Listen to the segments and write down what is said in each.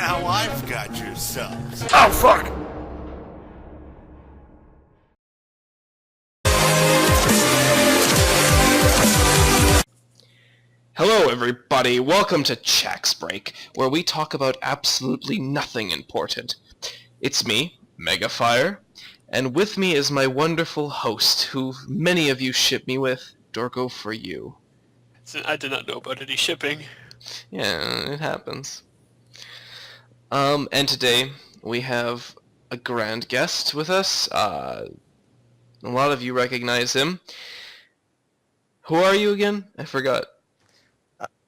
Now I've got yourselves. Oh, fuck! Hello everybody, welcome to Chax Break, where we talk about absolutely nothing important. It's me, Megafire, and with me is my wonderful host, who many of you ship me with, Dorko for you. I did not know about any shipping. Yeah, it happens. And today we have a grand guest with us. A lot of you recognize him. Who are you again? I forgot.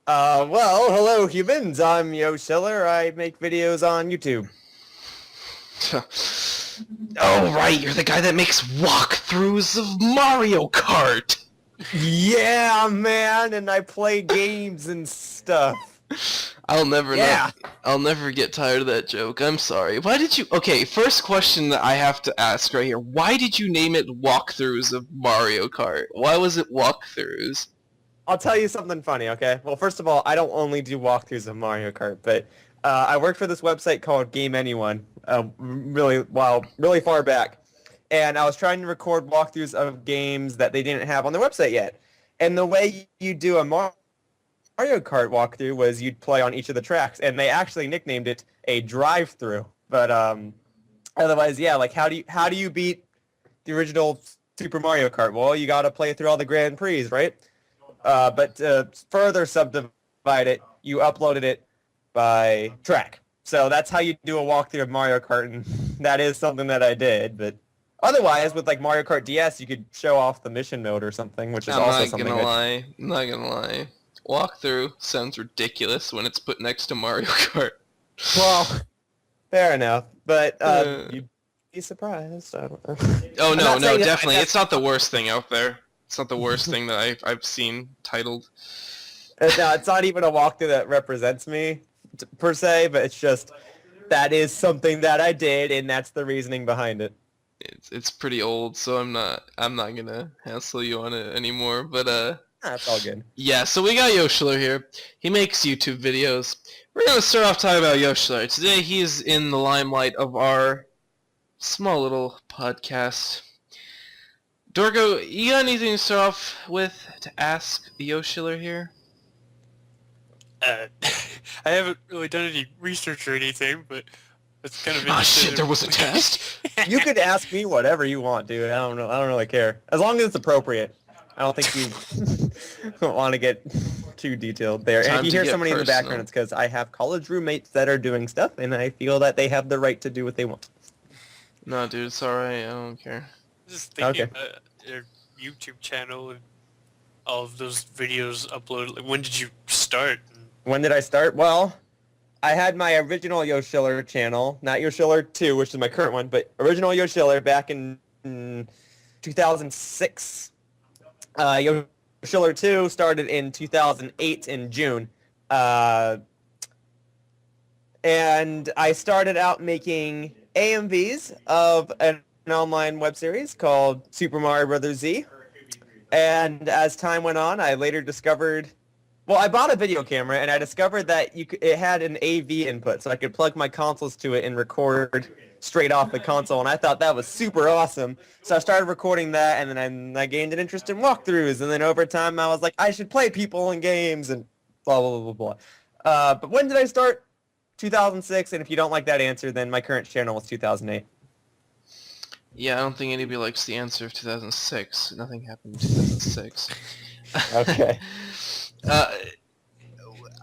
Well, hello humans, I'm Yoshiller, I make videos on YouTube. Oh right, you're the guy that makes walkthroughs of Mario Kart! Yeah, man, and I play games and stuff. I'll never get tired of that joke, I'm sorry. Why did you... Okay, first question that I have to ask right here. Why did you name it Walkthroughs of Mario Kart? Why was it Walkthroughs? I'll tell you something funny, okay? Well, first of all, I don't only do walkthroughs of Mario Kart, but I worked for this website called Game Anyone really far back. And I was trying to record walkthroughs of games that they didn't have on their website yet. And the way you do a Mario Kart walkthrough was you'd play on each of the tracks, and they actually nicknamed it a drive-through. But otherwise, yeah, like how do you beat the original Super Mario Kart? Well, you got to play through all the Grand Prix, right? But to further subdivide it, you uploaded it by track. So that's how you do a walkthrough of Mario Kart, and that is something that I did. But otherwise, with like Mario Kart DS, you could show off the mission mode or something, which is also something. I'm not gonna lie. Walkthrough sounds ridiculous when it's put next to Mario Kart. Well, fair enough. But you'd be surprised. I don't know. Oh no, definitely. It's not the worst thing out there. It's not the worst thing that I've seen titled. No, it's not even a walkthrough that represents me, per se, but it's just, that is something that I did, and that's the reasoning behind it. It's pretty old, so I'm not gonna hassle you on it anymore, but That's all good. yeah, so we got Yoshiller here. He makes YouTube videos. We're gonna start off talking about Yoshiller. Today he is in the limelight of our small little podcast. Dorko, you got anything to start off with to ask Yoshiller here? I haven't really done any research or anything, but it's kind of Ah shit, there was a test? You could ask me whatever you want, dude. I don't know. I don't really care. As long as it's appropriate. I don't think you don't want to get too detailed there. And if you hear somebody in the background, it's because I have college roommates that are doing stuff, and I feel that they have the right to do what they want. No, dude, it's alright. I don't care. Just thinking about your YouTube channel and all of those videos uploaded. Like, when did you start? When did I start? Well, I had my original Yoshiller channel, not Yoshiller 2, which is my current one, but original Yoshiller back in 2006. Yoshiller 2 started in 2008 in June. And I started out making AMVs of an online web series called Super Mario Bros. Z. And as time went on, I later discovered... Well, I bought a video camera, and I discovered that it had an AV input, so I could plug my consoles to it and record straight off the console, and I thought that was super awesome. So I started recording that, and then I gained an interest in walkthroughs, and then over time I was like, I should play people in games, and blah, blah, blah, blah, blah. But when did I start? 2006, and if you don't like that answer, then my current channel was 2008. Yeah, I don't think anybody likes the answer of 2006. Nothing happened in 2006. Okay.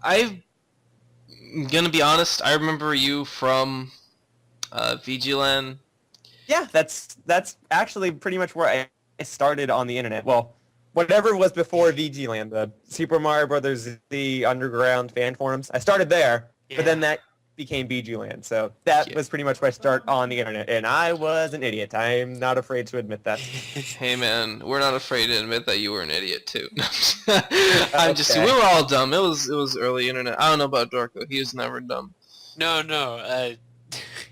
I'm gonna be honest, I remember you from VGLAN. Yeah, that's actually pretty much where I started on the internet. Well, whatever was before VGLAN, the Super Mario Brothers, the underground fan forums. I started there, but then that became VGLAN. So that was pretty much where I start on the internet, and I was an idiot. I'm not afraid to admit that. Hey man, we're not afraid to admit that you were an idiot too. I'm just, we were all dumb. It was early internet. I don't know about Dorko. He was never dumb. No.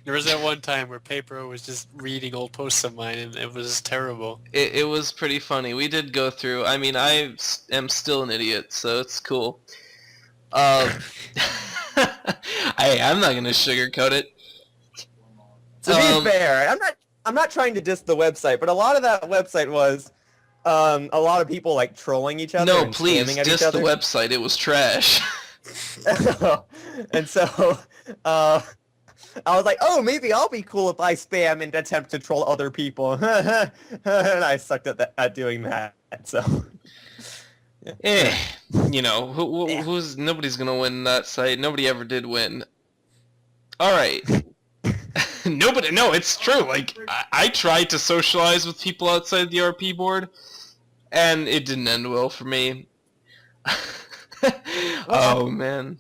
There was that one time where Paper was just reading old posts of mine, and it was terrible. It was pretty funny. We did go through. I mean, I am still an idiot, so it's cool. I'm not gonna sugarcoat it. To be fair, I'm not trying to diss the website, but a lot of that website was a lot of people like trolling each other No, and please, spamming at diss each the other. website. It was trash. And so I was like, oh, maybe I'll be cool if I spam and attempt to troll other people. And I sucked at doing that. So Eh, you know, Yeah. who's nobody's gonna win that site. Nobody ever did win. All right. Nobody. No, it's true. Like I tried to socialize with people outside the RP board, and it didn't end well for me. Oh man.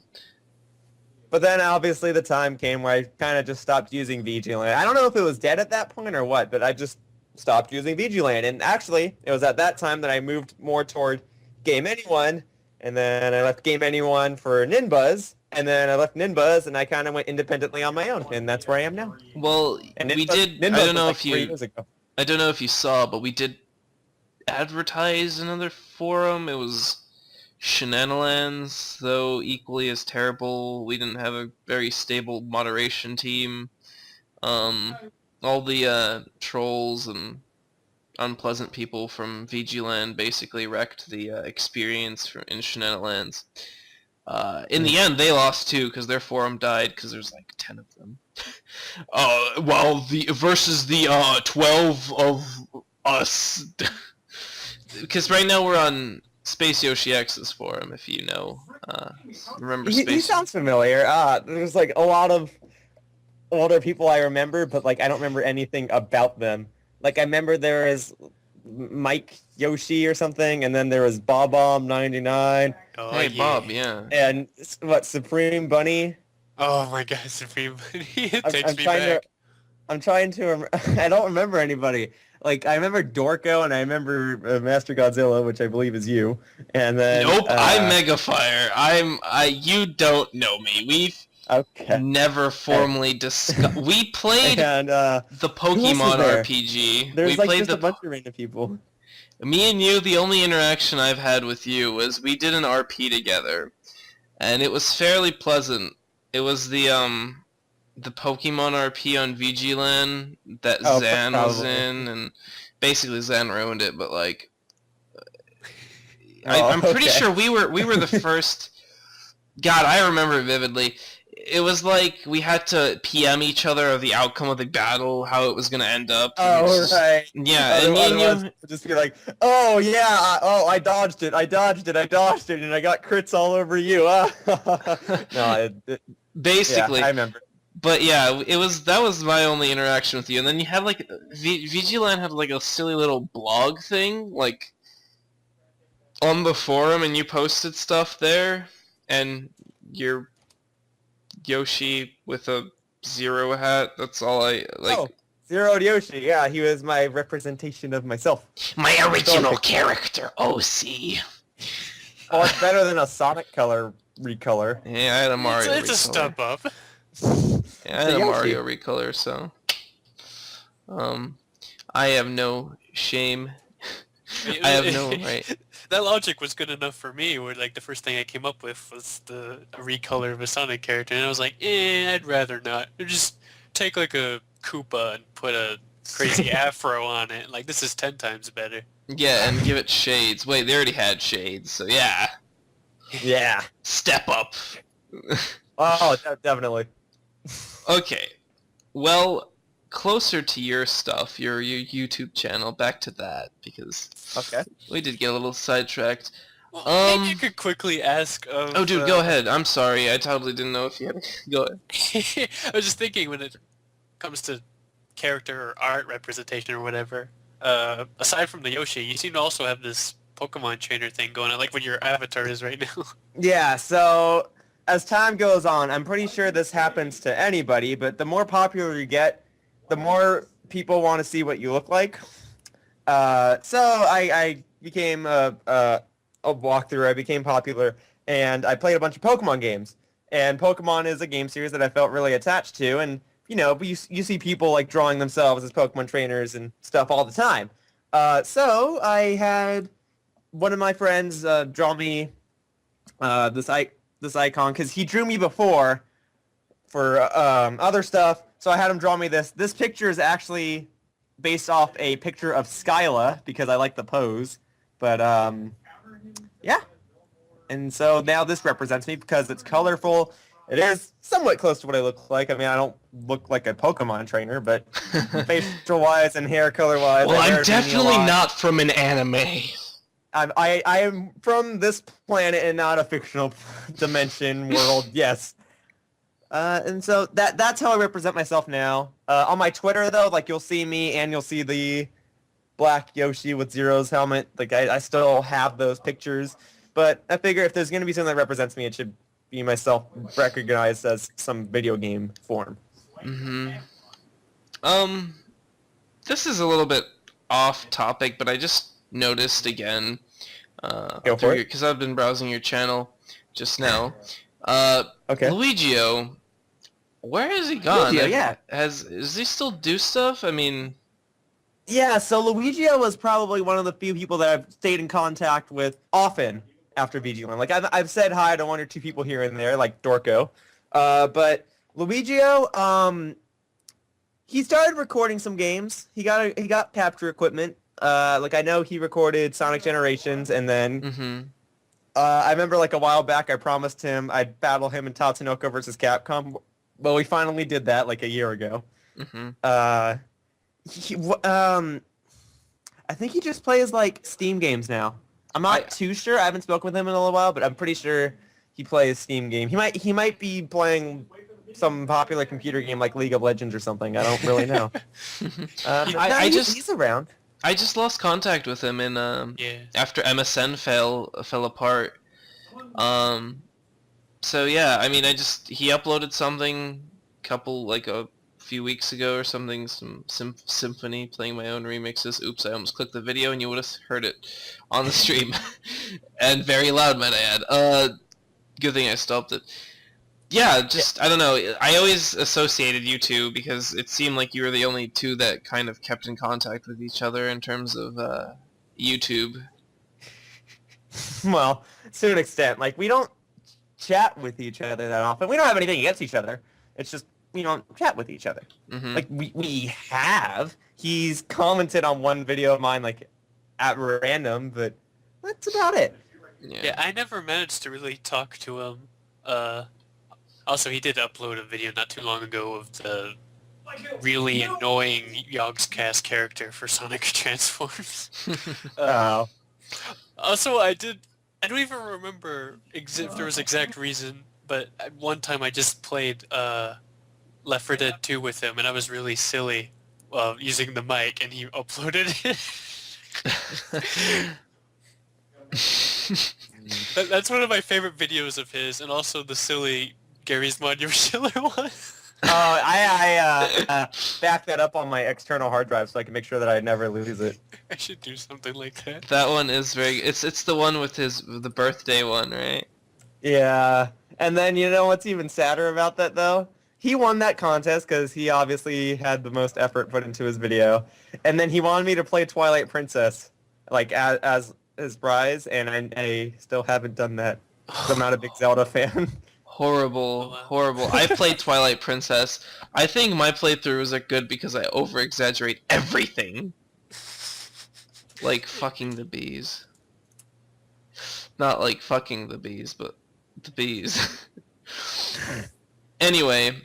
But then obviously the time came where I kind of just stopped using VGLand. I don't know if it was dead at that point or what, but I just stopped using VGLand. And actually, it was at that time that I moved more toward Game Anyone, and then I left Game Anyone for Ninbuzz, and then I left Ninbuzz, and I kind of went independently on my own, and that's where I am now. Well, And we Ninbuzz, did. Ninbuzz I don't was know like if 3 you. years ago. I don't know if you saw, but we did advertise another forum. It was Shenanigans, though equally as terrible. We didn't have a very stable moderation team. All the trolls and unpleasant people from VGland basically wrecked the experience in Shenanigans. In the end, they lost too because their forum died because there's like 10 of them. Well, versus the 12 of us. Because right now we're on Space Yoshi X's forum, if you know. Remember Space? He sounds familiar. There's like a lot of older people I remember, but like I don't remember anything about them. Like I remember there is Mike Yoshi or something, and then there was Bob-Omb 99, Oh, Hey, yeah. Bob, yeah. and what, Supreme Bunny? Oh my god, Supreme Bunny. It takes I'm me trying back. I'm trying to I don't remember anybody. Like I remember Dorko, and I remember Master Godzilla, which I believe is you. And then Nope, I'm Megafire. You don't know me. We've okay. never formally discussed. We played And the who else Pokemon is there? RPG. There's We like played just the a bunch of random people. Me and you, the only interaction I've had with you was we did an RP together, and it was fairly pleasant. It was the Pokemon RP on VGLAN that Oh, Zan was probably. in, and basically Zan ruined it. But like, Oh, I'm pretty okay. sure we were the first. God, I remember it vividly. It was like we had to PM each other of the outcome of the battle, how it was gonna end up. and Oh, just- right. Yeah, and me and Otherwise, you. it'd just be like, oh, yeah, I dodged it, and I got crits all over you. No, Basically, yeah, I remember. but yeah, that was my only interaction with you. And then you had like VGLAN had like a silly little blog thing, like on the forum, and you posted stuff there, and you're Yoshi with a zero hat. That's all I like. Oh, Zero Yoshi, yeah, he was my representation of myself. My original Sorry. character, OC. Oh, it's better than a Sonic color recolor. Yeah, I had a Mario. It's a recolor. step up. Yeah, I had So a Yoshi. Mario recolor, so I have no shame. I have no right. That logic was good enough for me, where like the first thing I came up with was a recolor of a Sonic character, and I was like, I'd rather not. Just take like a Koopa and put a crazy afro on it. Like, this is 10 times better. Yeah, and give it shades. Wait, they already had shades, so yeah. Yeah. Step up. Oh, definitely. Okay. Well, closer to your stuff, your YouTube channel, back to that, because Okay. we did get a little sidetracked. Well, maybe you Um, could quickly ask of... Oh, dude, go ahead. I'm sorry. I totally didn't know if you had to... Go ahead. I was just thinking, when it comes to character or art representation or whatever, aside from the Yoshi, you seem to also have this Pokemon trainer thing going on, like what your avatar is right now. Yeah, so as time goes on, I'm pretty sure this happens to anybody, but the more popular you get, the more people want to see what you look like. So I became a walkthrough. I became popular, and I played a bunch of Pokemon games. And Pokemon is a game series that I felt really attached to, and you see people like drawing themselves as Pokemon trainers and stuff all the time. So I had one of my friends draw me this this icon because he drew me before for other stuff. So I had him draw me this. This picture is actually based off a picture of Skyla because I like the pose. But yeah. And so now this represents me because it's colorful. It is somewhat close to what I look like. I mean, I don't look like a Pokemon trainer, but facial-wise and hair color-wise... Well, I'm definitely not from an anime. I am from this planet and not a fictional dimension world, yes. And so that's how I represent myself now. On my Twitter, though, like, you'll see me and you'll see the black Yoshi with Zero's helmet. Like, I still have those pictures. But I figure if there's going to be something that represents me, it should be myself recognized as some video game form. Mm-hmm. This is a little bit off topic, but I just noticed again, Go for it. because I've been browsing your channel just now. Okay. Luigio, where has he gone? Luigio, yeah. Does he still do stuff? I mean... Yeah, so Luigio was probably one of the few people that I've stayed in contact with often after VG1. Like, I've said hi to one or two people here and there, like Dorko. But Luigio, he started recording some games. He got capture equipment. Like, I know he recorded Sonic Generations, and then... Mm-hmm. I remember, like, a while back, I promised him I'd battle him in Tatsunoko versus Capcom. Well, we finally did that, like, a year ago. Mm-hmm. I think he just plays, like, Steam games now. I'm not too sure. I haven't spoken with him in a little while, but I'm pretty sure he plays Steam game. He might be playing some popular computer game like League of Legends or something. I don't really know. He's around. I just lost contact with him in after MSN fell apart. So yeah, I mean, he uploaded something a few weeks ago or something, some symphony playing my own remixes. Oops, I almost clicked the video and you would have heard it on the stream. And very loud, might I add. Good thing I stopped it. Yeah, I don't know. I always associated you two because it seemed like you were the only two that kind of kept in contact with each other in terms of YouTube. Well, to an extent. Like, we don't chat with each other that often. We don't have anything against each other. It's just we don't chat with each other. Mm-hmm. Like, we have. He's commented on one video of mine, like, at random, but that's about it. Yeah, I never managed to really talk to him. Also, he did upload a video not too long ago of the really annoying Yogscast character for Sonic Transforms. Oh. Also, I don't even remember if there was exact reason, but at one time I just played Left 4 Dead 2 with him, and I was really silly using the mic, and he uploaded it. That's one of my favorite videos of his, and also the silly Gary's Mod Yoshiller one. I backed that up on my external hard drive so I can make sure that I never lose it. I should do something like that. That one is it's the one with the birthday one, right? Yeah. And then, you know what's even sadder about that, though? He won that contest because he obviously had the most effort put into his video. And then he wanted me to play Twilight Princess, like, as his prize, and I still haven't done that. I'm not a big Zelda fan. Horrible. I played Twilight Princess. I think my playthroughs are good because I over-exaggerate everything. Like fucking the bees. Not like fucking the bees, but the bees. Anyway,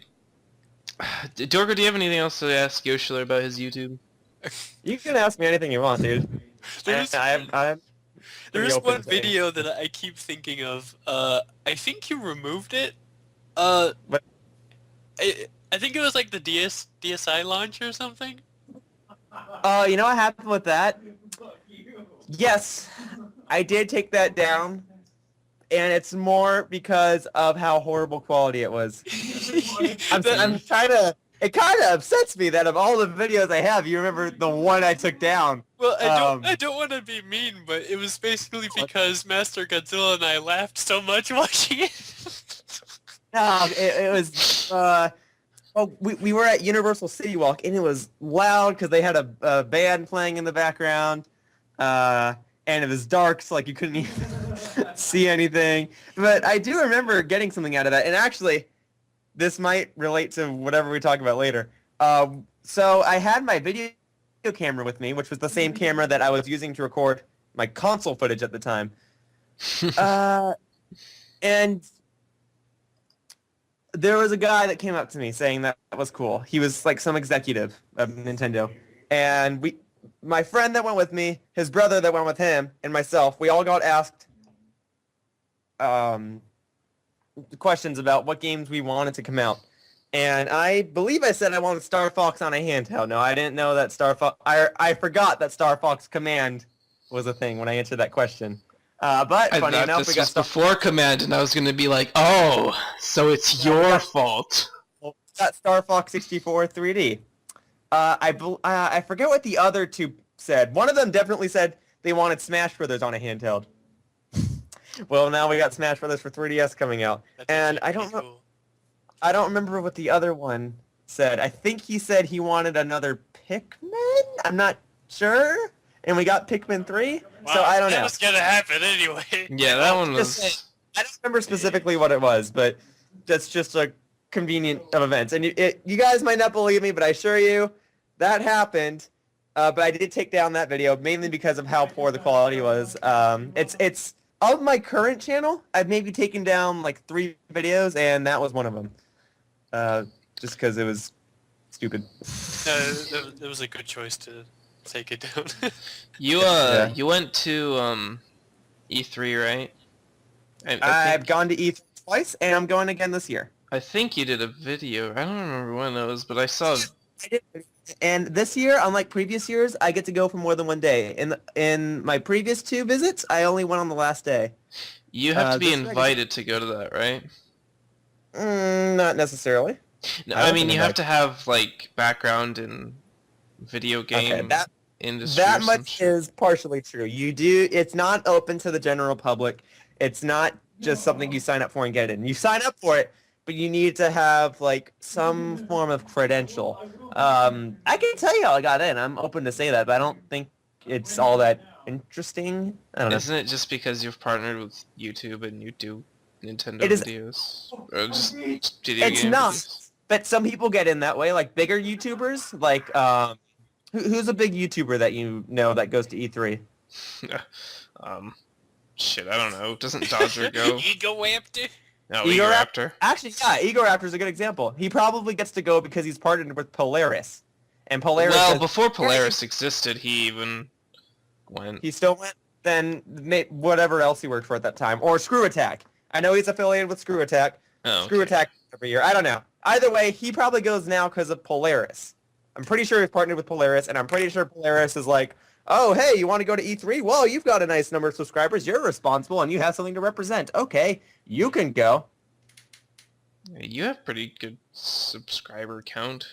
Dorgo, do you have anything else to ask Yoshiller about his YouTube? You can ask me anything you want, dude. There's one video that I keep thinking of. I think you removed it. I think it was like the DSi launch or something. You know what happened with that? Yes, I did take that down, and it's more because of how horrible quality it was. I'm trying to... It kind of upsets me that of all the videos I have, you remember the one I took down. Well, I don't want to be mean, but it was basically because Master Godzilla and I laughed so much watching it. No, it was... we were at Universal City Walk, and it was loud because they had a band playing in the background, and it was dark, so like you couldn't even... see anything. But I do remember getting something out of that. And actually, this might relate to whatever we talk about later. So I had my video camera with me, which was the same camera that I was using to record my console footage at the time. And there was a guy that came up to me saying that was cool. He was like some executive of Nintendo. And my friend that went with me, his brother that went with him, and myself, we all got asked questions about what games we wanted to come out. And I believe I said I wanted Star Fox on a handheld. No, I didn't know that Star Fox... I forgot that Star Fox Command was a thing when I answered that question. But funny enough, we got before Command, and I was going to be like, oh, so it's your fault. Well, we got Star Fox 64 3D. I forget what the other two said. One of them definitely said they wanted Smash Brothers on a handheld. Well, now we got Smash Brothers for 3DS coming out, and I don't know. Cool. I don't remember what the other one said. I think he said he wanted another Pikmin. I'm not sure. And we got Pikmin 3. Wow, so I don't know. That was gonna happen anyway. Yeah, that one was. I don't remember specifically what it was, but that's just a convenient of events. And you guys might not believe me, but I assure you, that happened. But I did take down that video mainly because of how poor the quality was. It's of my current channel, I've maybe taken down like 3 videos, and that was one of them. Just because it was stupid. No, it was a good choice to take it down. You went to E3, right? I've gone to E3 twice, and I'm going again this year. I think you did a video. I don't remember when it was, but I saw. I did. And this year, unlike previous years, I get to go for more than one day. In my previous 2 visits, I only went on the last day. You have to be invited to go to that, right? Not necessarily. No, I mean, you have to have like background in video game industry. That much is partially true. You do. It's not open to the general public. It's not just something you sign up for and get in. You sign up for it, but you need to have like some form of credential. I can tell you how I got in. I'm open to say that, but I don't think it's all that interesting. I don't know. Isn't it just because you've partnered with YouTube and you do Nintendo videos? Or just video it's game not. videos? But some people get in that way, like bigger YouTubers. Like, who's a big YouTuber that you know that goes to E3? Shit, I don't know. Doesn't Dodger go? Ego Raptor? No, Ego Raptor. Actually, yeah, Ego Raptor's a good example. He probably gets to go because he's partnered with Polaris. And Polaris... Well, before Polaris existed, he even went. He still went, then whatever else he worked for at that time. Or Screw Attack. I know he's affiliated with Screw Attack. Oh, okay. Screw Attack every year. I don't know. Either way, he probably goes now because of Polaris. I'm pretty sure he's partnered with Polaris, and I'm pretty sure Polaris is like, oh, hey, you want to go to E3? Well, you've got a nice number of subscribers. You're responsible, and you have something to represent. Okay, you can go. You have pretty good subscriber count.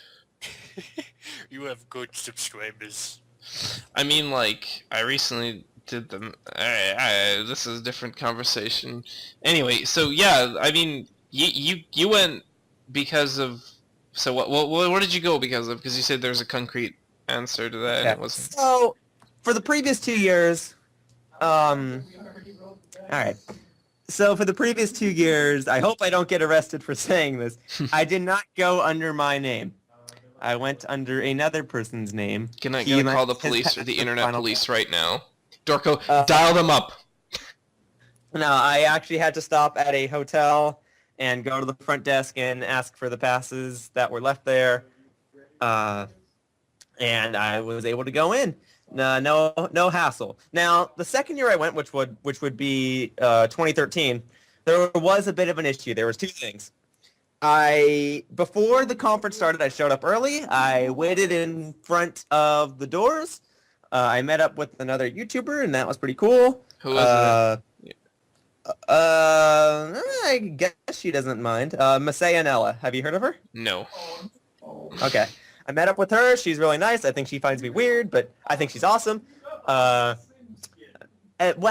You have good subscribers. I mean, like, I recently did them. This is a different conversation. Anyway, so yeah, I mean, you went because of. So what did you go because of? Because you said there's a concrete answer to that. Yeah. And it wasn't. So for the previous 2 years, all right. So for the previous 2 years, I hope I don't get arrested for saying this. I did not go under my name. I went under another person's name. Can I call the police or the internet police right now? Dorko, dial them up. No, I actually had to stop at a hotel and go to the front desk and ask for the passes that were left there. And I was able to go in. No hassle. Now, the second year I went, which would be 2013, there was a bit of an issue. There was 2 things. Before the conference started, I showed up early. I waited in front of the doors. I met up with another YouTuber, and that was pretty cool. Who was it? I guess she doesn't mind. Masaya Nella. Have you heard of her? No. Okay. I met up with her. She's really nice. I think she finds me weird, but I think she's awesome. What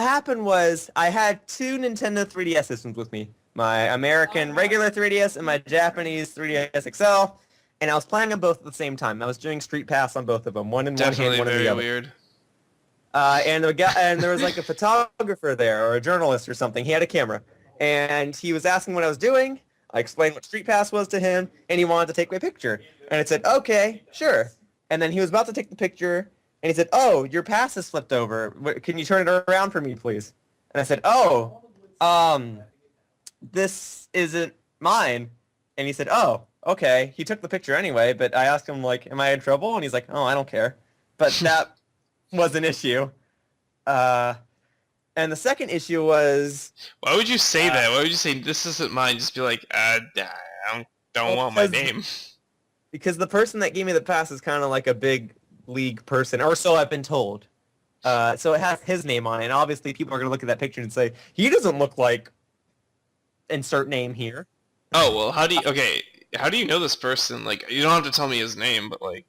happened was I had 2 Nintendo 3DS systems with me. My American regular 3DS and my Japanese 3DS XL. And I was playing them both at the same time. I was doing Street Pass on both of them. One in one hand, one in the other. Weird. And the guy, and there was like a photographer there or a journalist or something. He had a camera, and he was asking what I was doing. I explained what Street Pass was to him, and he wanted to take my picture. And I said, okay, sure. And then he was about to take the picture, and he said, oh, your pass is flipped over. Can you turn it around for me, please? And I said, oh, this isn't mine. And he said, oh, okay. He took the picture anyway, but I asked him, like, am I in trouble? And he's like, oh, I don't care. But that was an issue. And the second issue was... Why would you say that? Why would you say, this isn't mine? Just be like, I don't want my name. Because the person that gave me the pass is kind of like a big league person, or so I've been told. So it has his name on it, and obviously people are going to look at that picture and say, he doesn't look like insert name here. Oh, well, how do you know this person? Like, you don't have to tell me his name, but, like,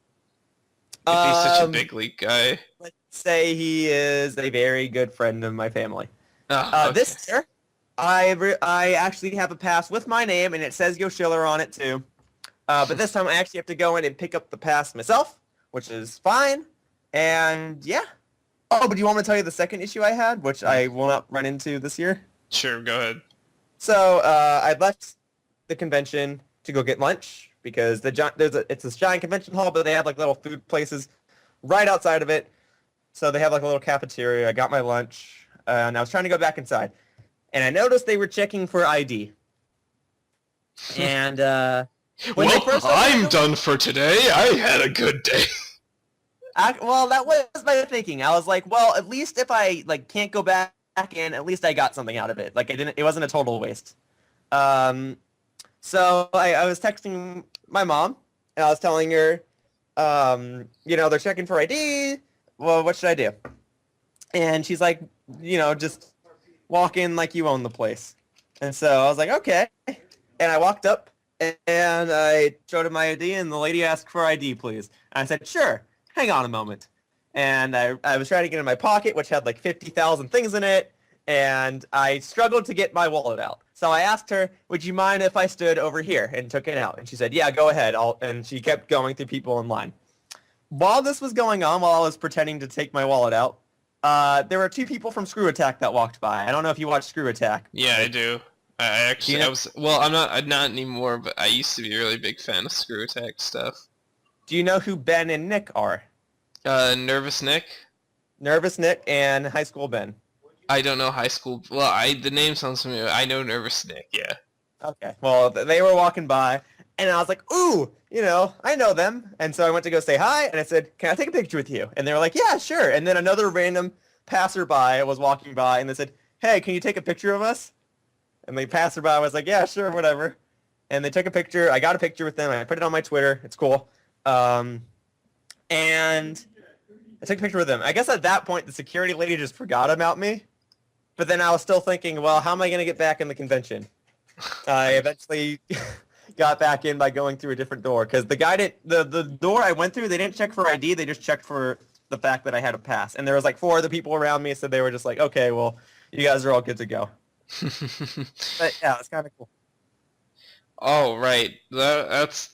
if he's such a big league guy. Let's say he is a very good friend of my family. Oh, okay. This year, I actually have a pass with my name, and it says Yoshiller on it, too. But this time I actually have to go in and pick up the pass myself, which is fine. And, yeah. Oh, but do you want me to tell you the second issue I had, which I will not run into this year? Sure, go ahead. So I left the convention to go get lunch because it's this giant convention hall, but they have like little food places right outside of it. So they have like a little cafeteria. I got my lunch, and I was trying to go back inside, and I noticed they were checking for ID. And when they first I'm done for today. I had a good day. Well, that was my thinking. I was like, well, at least if I like can't go back in, at least I got something out of it. Like it wasn't a total waste. So I was texting my mom, and I was telling her, they're checking for ID. Well, what should I do? And she's like, just walk in like you own the place. And so I was like, okay. And I walked up, and I showed her my ID, and the lady asked for ID, please. And I said, sure. Hang on a moment. And I was trying to get in my pocket, which had like 50,000 things in it, and I struggled to get my wallet out. So I asked her, would you mind if I stood over here, and took it out? And she said, yeah, go ahead. And she kept going through people in line. While this was going on, while I was pretending to take my wallet out, there were two people from Screw Attack that walked by. I don't know if you watch Screw Attack. Yeah, I do. I'm not anymore, but I used to be a really big fan of Screw Attack stuff. Do you know who Ben and Nick are? Nervous Nick? Nervous Nick and High School Ben. I don't know High School. Well, the name sounds familiar. I know Nervous Nick, yeah. Okay. Well, they were walking by, and I was like, ooh, I know them. And so I went to go say hi, and I said, can I take a picture with you? And they were like, yeah, sure. And then another random passerby was walking by, and they said, hey, can you take a picture of us? And the passerby was like, yeah, sure, whatever. And they took a picture. I got a picture with them. I put it on my Twitter. It's cool. And I took a picture with them. I guess at that point, the security lady just forgot about me. But then I was still thinking, well, how am I going to get back in the convention? I eventually got back in by going through a different door. Because the door I went through, they didn't check for ID. They just checked for the fact that I had a pass. And there was like 4 other people around me, so they were just like, okay, well, you guys are all good to go. But yeah, it's kind of cool. Oh, right. That's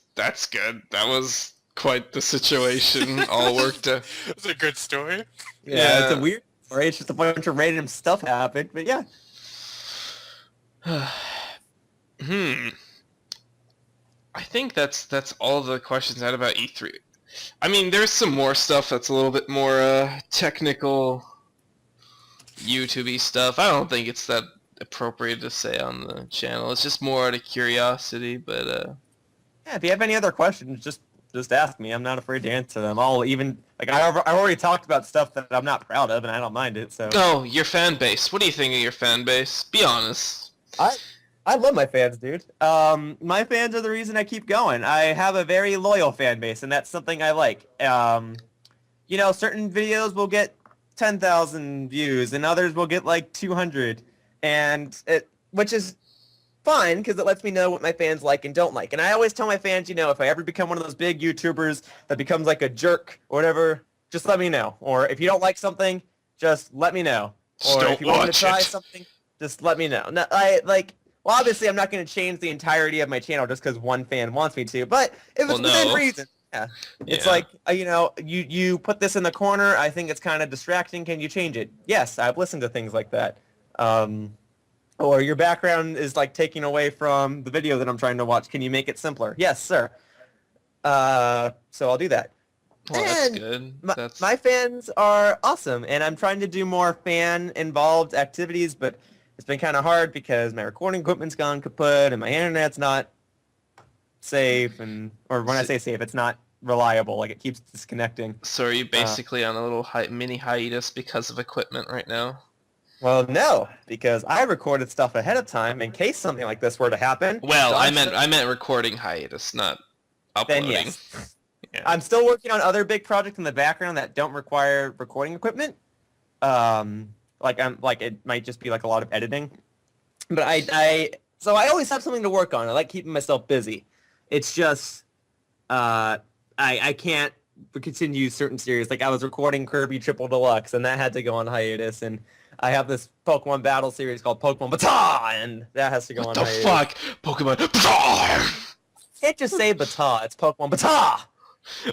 good. That was quite the situation. All worked out. It's a good story. Yeah, it's a weird story. It's just a bunch of random stuff happened, but yeah. I think that's all the questions I had about E3. I mean, there's some more stuff that's a little bit more technical, YouTube-y stuff. I don't think it's that appropriate to say on the channel. It's just more out of curiosity, but yeah, if you have any other questions, just ask me. I'm not afraid to answer them. I already talked about stuff that I'm not proud of, and I don't mind it. So. Oh, your fan base. What do you think of your fan base? Be honest. I love my fans, dude. My fans are the reason I keep going. I have a very loyal fan base, and that's something I like. Certain videos will get 10,000 views, and others will get like 200, which is fine because it lets me know what my fans like and don't like. And I always tell my fans, if I ever become one of those big YouTubers that becomes like a jerk or whatever, just let me know. Or if you don't like something, just let me know. Or if you want me to try something, just let me know. No, obviously I'm not going to change the entirety of my channel just because one fan wants me to, but if it's within reason, Yeah. It's Yeah. like, you put this in the corner. I think it's kind of distracting. Can you change it? Yes, I've listened to things like that. Or your background is like taking away from the video that I'm trying to watch. Can you make it simpler? Yes, sir. So I'll do that. Well, that's And good. my fans are awesome, and I'm trying to do more fan-involved activities, but it's been kind of hard because my recording equipment's gone kaput and my internet's not safe, or when I say safe, it's not reliable. Like it keeps disconnecting. So are you basically on a little mini hiatus because of equipment right now? Well, no, because I recorded stuff ahead of time in case something like this were to happen. Well, God I meant recording hiatus, not then uploading. yes. Yeah. I'm still working on other big projects in the background that don't require recording equipment. Like it might just be like a lot of editing. But so I always have something to work on. I like keeping myself busy. It's just I can't continue certain series. Like I was recording Kirby Triple Deluxe, and that had to go on hiatus. And I have this Pokemon battle series called Pokemon Bata, and that has to go on What the hiatus. fuck? Pokemon. You can't just say Bata. It's Pokemon Bata.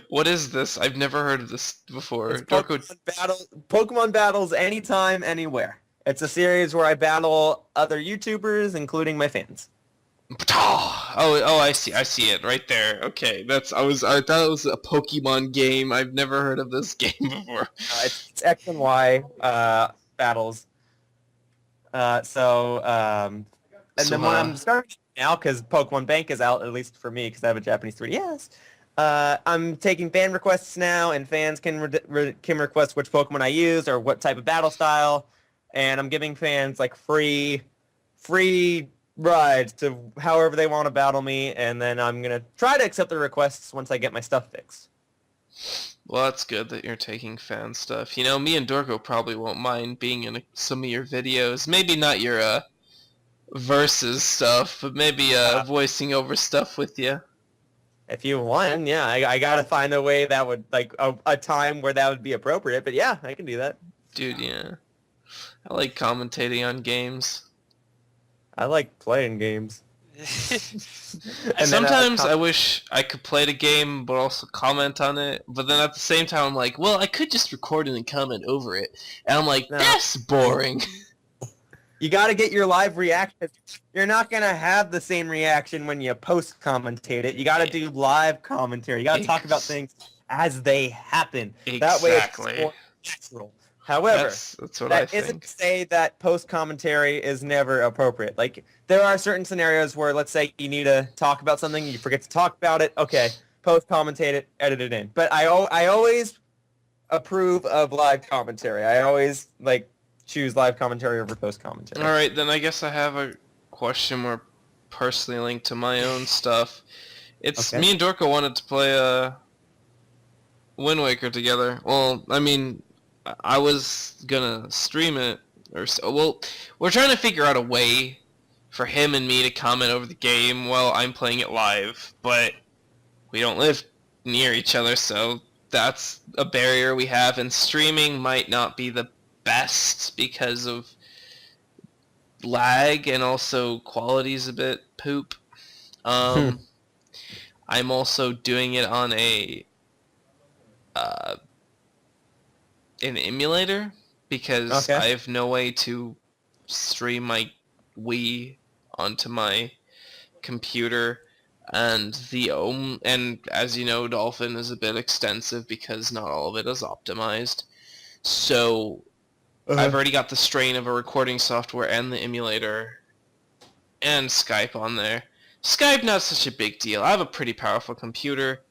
What is this? I've never heard of this before. It's Pokemon battles anytime, anywhere. It's a series where I battle other YouTubers, including my fans. Oh, I see it right there. Okay, I thought it was a Pokemon game. I've never heard of this game before. It's X and Y battles. And then when I'm starting now, because Pokemon Bank is out, at least for me, because I have a Japanese 3DS. I'm taking fan requests now, and fans can request which Pokemon I use or what type of battle style, and I'm giving fans like free rides to however they want to battle me, and then I'm gonna try to accept the requests once I get my stuff fixed. Well, that's good that you're taking fan stuff. You know, me and Dorko probably won't mind being in some of your videos. Maybe not your versus stuff, but maybe voicing over stuff with you. If you want, yeah, I gotta find a way that would, like, a time where that would be appropriate, but yeah, I can do that. Dude, yeah. I like commentating on games. I like playing games. Sometimes I wish I could play the game, but also comment on it. But then at the same time, I'm like, well, I could just record it and comment over it. And I'm like, No. that's boring. You gotta get your live reaction. You're not gonna have the same reaction when you post-commentate it. You gotta do live commentary. You gotta talk about things as they happen. That way it's more natural. However, that's what that I isn't think. to say that post-commentary is never appropriate. Like, there are certain scenarios where, let's say, you need to talk about something, you forget to talk about it, okay, post-commentate it, edit it in. But I always approve of live commentary. I always, like, choose live commentary over post-commentary. Alright, then I guess I have a question more personally linked to my own stuff. It's Okay. me and Dorko wanted to play Wind Waker together. Well, I mean, I was gonna stream it, well, we're trying to figure out a way for him and me to comment over the game while I'm playing it live, but we don't live near each other, so that's a barrier we have, and streaming might not be the best because of lag, and also quality's a bit poop. I'm also doing it on an emulator because I have no way to stream my Wii onto my computer, and and as you know, Dolphin is a bit extensive because not all of it is optimized. So I've already got the strain of a recording software and the emulator and Skype on there. Skype not such a big deal. I have a pretty powerful computer.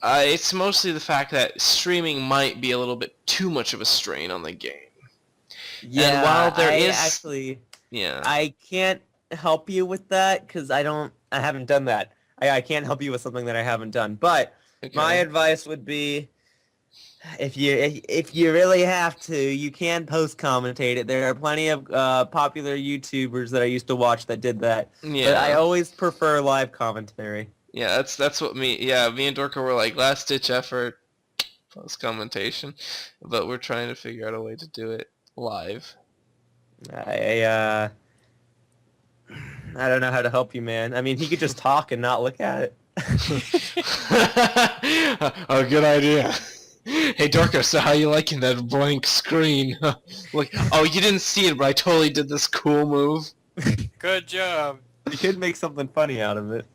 It's mostly the fact that streaming might be a little bit too much of a strain on the game. Yeah, and while there is actually, yeah, I can't help you with that because I haven't done that. I can't help you with something that I haven't done. But my advice would be, if you really have to, you can post-commentate it. There are plenty of popular YouTubers that I used to watch that did that. Yeah. But I always prefer live commentary. Yeah, that's what me and Dorka were like, last ditch effort, post commentation, but we're trying to figure out a way to do it live. I don't know how to help you, man. I mean, he could just talk and not look at it. Oh, good idea. Hey, Dorco, so how you liking that blank screen? Look, oh, you didn't see it, but I totally did this cool move. Good job. You could make something funny out of it.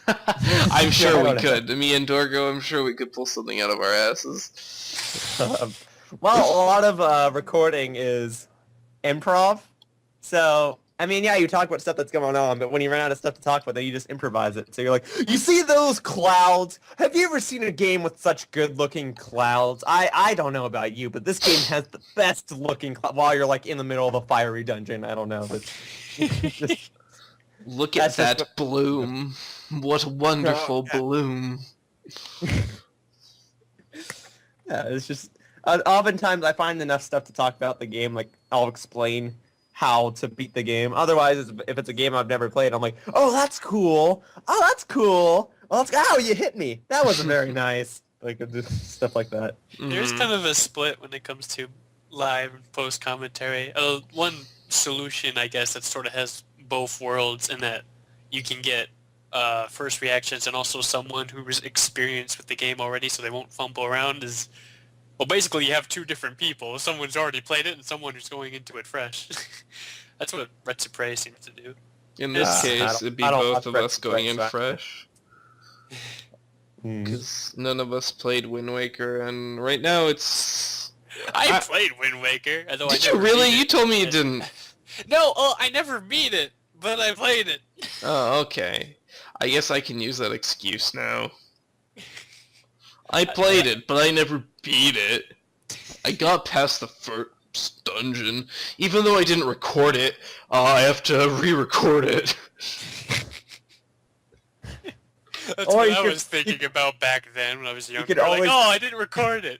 I'm sure I we don't know. could. Me and Dorgo, I'm sure we could pull something out of our asses. Well, a lot of recording is improv. So, I mean, yeah, you talk about stuff that's going on, but when you run out of stuff to talk about, then you just improvise it. So you're like, you see those clouds? Have you ever seen a game with such good-looking clouds? I don't know about you, but this game has the best-looking cloud while you're, like, in the middle of a fiery dungeon. I don't know. But just, Look at That's just that bloom. What a wonderful bloom. yeah, it's just... oftentimes I find enough stuff to talk about the game, like, I'll explain how to beat the game. Otherwise, if it's a game I've never played, I'm like, oh, that's cool. Oh, that's cool. Oh, ow, you hit me. That wasn't very nice. Like, just stuff like that. There's kind of a split when it comes to live and post commentary. One solution, I guess, that sort of has both worlds in that you can get first reactions and also someone who's experienced with the game already, so they won't fumble around. Is well, basically, you have two different people. Someone who's already played it and someone who's going into it fresh. That's what Retro Prey seems to do. In this case, it'd be I don't both watch of us Red going in Dead fresh. Because none of us played Wind Waker, and right now it's... I played Wind Waker, although Did I you never really? beat You it. told me you didn't. No, I never beat it, but I played it. Oh, okay. I guess I can use that excuse now. I played it, but I never beat it. I got past the first dungeon. Even though I didn't record it, I have to re-record it. That's Or what you I could- was thinking about back then when I was younger. could Like, always- oh, I didn't record it.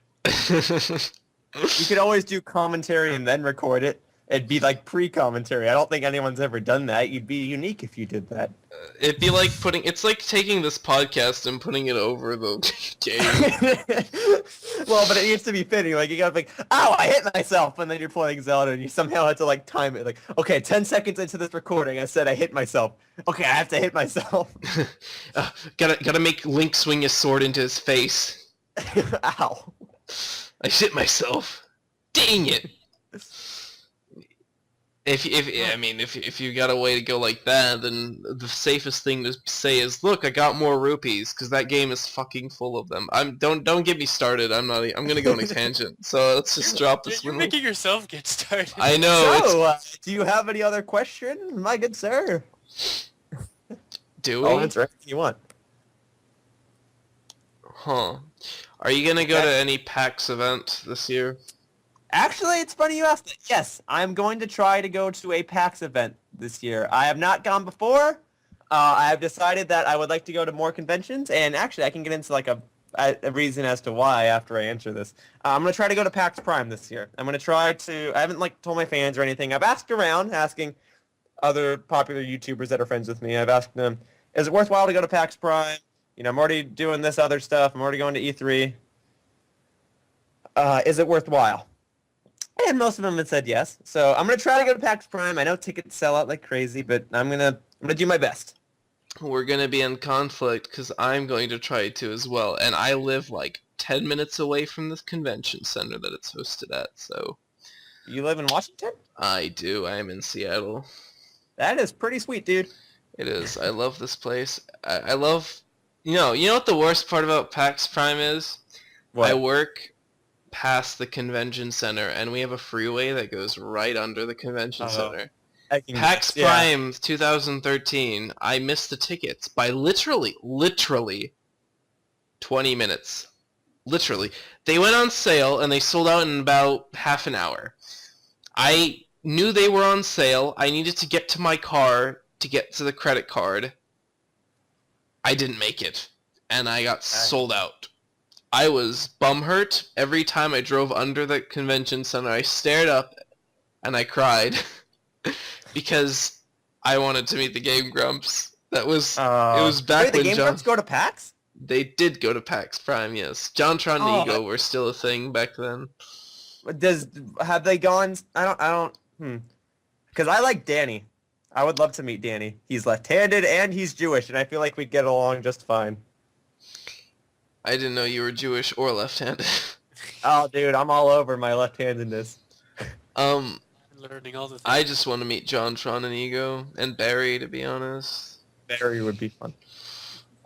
You could always do commentary and then record it. It'd be like pre-commentary. I don't think anyone's ever done that. You'd be unique if you did that. It'd be like it's like taking this podcast and putting it over the game. Well, but it needs to be fitting. Like, you gotta be like, ow, I hit myself, and then you're playing Zelda, and you somehow have to, like, time it. Like, okay, 10 seconds into this recording, I said I hit myself. Okay, I have to hit myself. Gotta make Link swing his sword into his face. Ow. I shit myself. Dang it! If you got a way to go like that, then the safest thing to say is, look, I got more rupees, because that game is fucking full of them. Don't get me started. I'm gonna go on a tangent. So let's just drop this You're one. making yourself get started. I know. So, do you have any other questions, my good sir? Do we? I'll answer anything you want. Huh. Are you gonna go to any PAX event this year? Actually, it's funny you asked that. Yes, I'm going to try to go to a PAX event this year. I have not gone before. I have decided that I would like to go to more conventions, and actually, I can get into like a reason as to why after I answer this. I'm going to try to go to PAX Prime this year. I'm going to try to... I haven't like told my fans or anything. I've asked around, asking other popular YouTubers that are friends with me. I've asked them, is it worthwhile to go to PAX Prime? You know, I'm already doing this other stuff. I'm already going to E3. Is it worthwhile? And most of them have said yes. So I'm going to try to go to PAX Prime. I know tickets sell out like crazy, but I'm going to do my best. We're gonna be in conflict because I'm going to try to as well, and I live like 10 minutes away from this convention center that it's hosted at, so... You live in Washington? I do. I am in Seattle. That is pretty sweet, dude. It is. I love this place. I love... You know what the worst part about PAX Prime is? What? I work past the convention center, and we have a freeway that goes right under the convention center. PAX Prime 2013, I missed the tickets by literally 20 minutes. Literally. They went on sale, and they sold out in about half an hour. I knew they were on sale. I needed to get to my car to get to the credit card. I didn't make it, and I got sold out. I was bumhurt. Every time I drove under the convention center, I stared up, and I cried. Because I wanted to meet the Game Grumps. That was... it was back wait, the when Game Grumps go to PAX? They did go to PAX Prime, yes. JonTron and Ego were still a thing back then. Have they gone... I don't... Because I like Danny. I would love to meet Danny. He's left-handed and he's Jewish, and I feel like we'd get along just fine. I didn't know you were Jewish or left-handed. Oh, dude, I'm all over my left-handedness. Learning all the things. I just want to meet John, Tron, and Ego, and Barry, to be honest. Barry would be fun.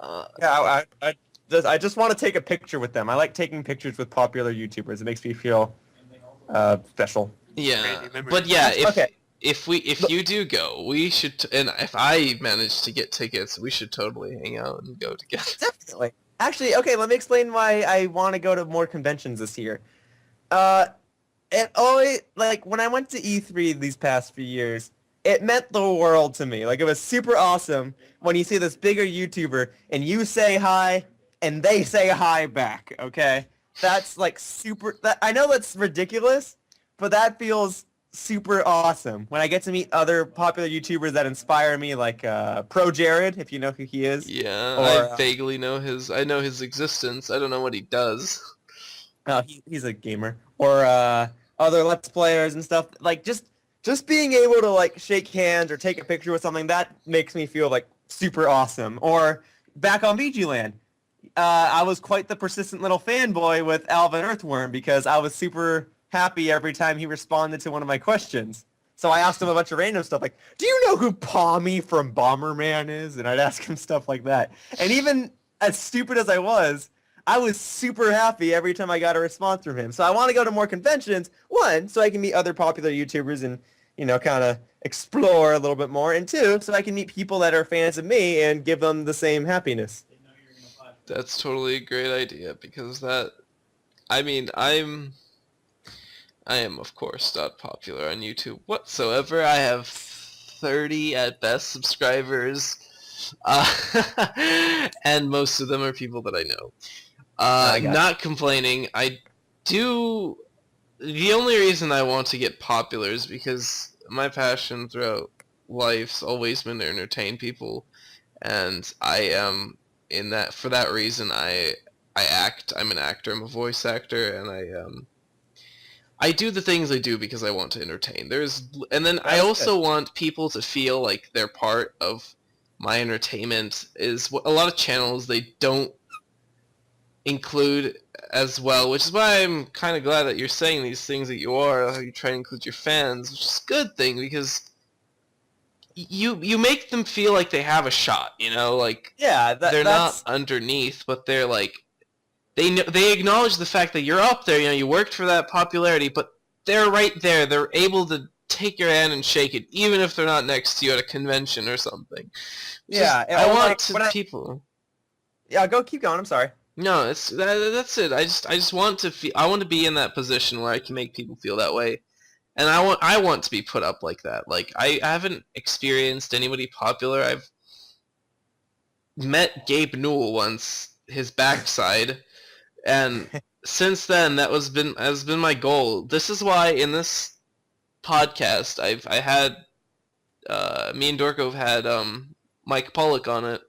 Yeah, I just want to take a picture with them. I like taking pictures with popular YouTubers. It makes me feel special. Yeah, Great memory. but yeah, Okay. if you do go, we should, and if I manage to get tickets, we should totally hang out and go together. Definitely. Actually, okay, let me explain why I want to go to more conventions this year. It always, like, when I went to E3 these past few years, it meant the world to me. Like, it was super awesome when you see this bigger YouTuber and you say hi and they say hi back, okay? That's, like, super... I know that's ridiculous, but that feels super awesome. When I get to meet other popular YouTubers that inspire me, like Pro Jared, if you know who he is. Yeah, Or, I vaguely know his. I know his existence. I don't know what he does. He's a gamer. Or other Let's Players and stuff. Like, just being able to, like, shake hands or take a picture with something, that makes me feel, like, super awesome. Or back on VGland, I was quite the persistent little fanboy with Alvin Earthworm because I was super happy every time he responded to one of my questions. So I asked him a bunch of random stuff like, do you know who Pommy from Bomberman is? And I'd ask him stuff like that. And even as stupid as I was super happy every time I got a response from him. So I want to go to more conventions, one, so I can meet other popular YouTubers and, you know, kind of explore a little bit more, and two, so I can meet people that are fans of me and give them the same happiness. That's totally a great idea because that. I mean, I am, of course, not popular on YouTube whatsoever. I have 30 at best subscribers, and most of them are people that I know. Not complaining. I do... The only reason I want to get popular is because my passion throughout life's always been to entertain people, and I am, for that reason, I act. I'm an actor. I'm a voice actor, and I do the things I do because I want to entertain. And then I also want people to feel like they're part of my entertainment. Is what a lot of channels they don't include as well, which is why I'm kind of glad that you're saying these things that you are. How you try to include your fans, which is a good thing because you make them feel like they have a shot. You know, like they're not underneath, but they're like. They acknowledge the fact that you're up there, you know, you worked for that popularity, but they're right there. They're able to take your hand and shake it, even if they're not next to you at a convention or something. Yeah, I want people. Yeah, keep going. I'm sorry. No, that's it. I just want to feel. I want to be in that position where I can make people feel that way, and I want to be put up like that. Like I haven't experienced anybody popular. I've met Gabe Newell once, his backside. And since then, has been my goal. This is why in this podcast, I had me and Dorko have had Mike Pollock on it.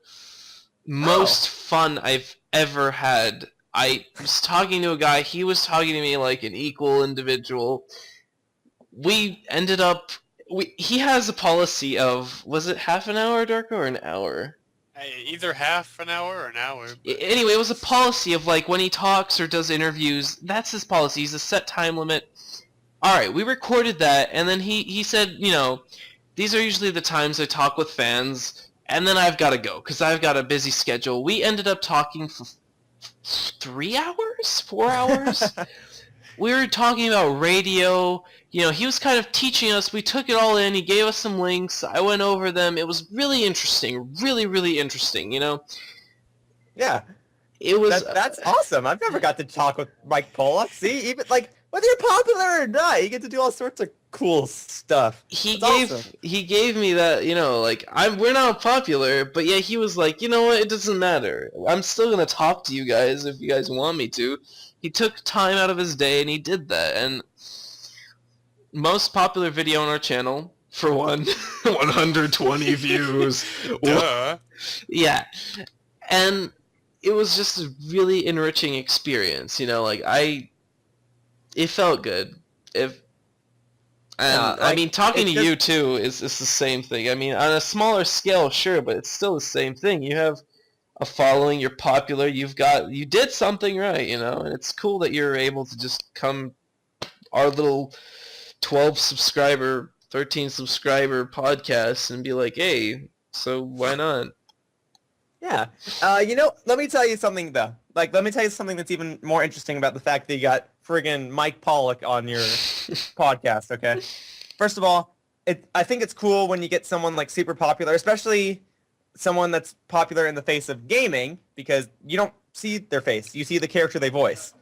Most fun I've ever had. I was talking to a guy. He was talking to me like an equal individual. We ended up. He has a policy of, was it half an hour, Dorko, or an hour? Either half an hour or an hour. Anyway, it was a policy of, like, when he talks or does interviews, that's his policy. He's a set time limit. Alright, we recorded that, and then he said, you know, these are usually the times I talk with fans, and then I've got to go, because I've got a busy schedule. We ended up talking for 3 hours? 4 hours? We were talking about radio. You know, he was kind of teaching us. We took it all in. He gave us some links. I went over them. It was really interesting. Really, really interesting, you know? Yeah. It was... That's awesome. I've never got to talk with Mike Pollock. See, even, like, whether you're popular or not, you get to do all sorts of cool stuff. He gave me that, you know, like, we're not popular, but yeah, he was like, you know what, it doesn't matter. I'm still going to talk to you guys if you guys want me to. He took time out of his day and he did that, and most popular video on our channel, for one, 120 views. Duh. Yeah, and it was just a really enriching experience, you know, like, it felt good. And I mean, talking to you too is the same thing. I mean, on a smaller scale, sure, but it's still the same thing. You have a following, you're popular, you did something right, you know, and it's cool that you're able to just come our little 12 subscriber, 13 subscriber podcast and be like, hey, so why not? Yeah. Let me tell you something though. Like, let me tell you something that's even more interesting about the fact that you got friggin' Mike Pollock on your podcast, okay? First of all, I think it's cool when you get someone like super popular, especially someone that's popular in the face of gaming, because you don't see their face. You see the character they voice.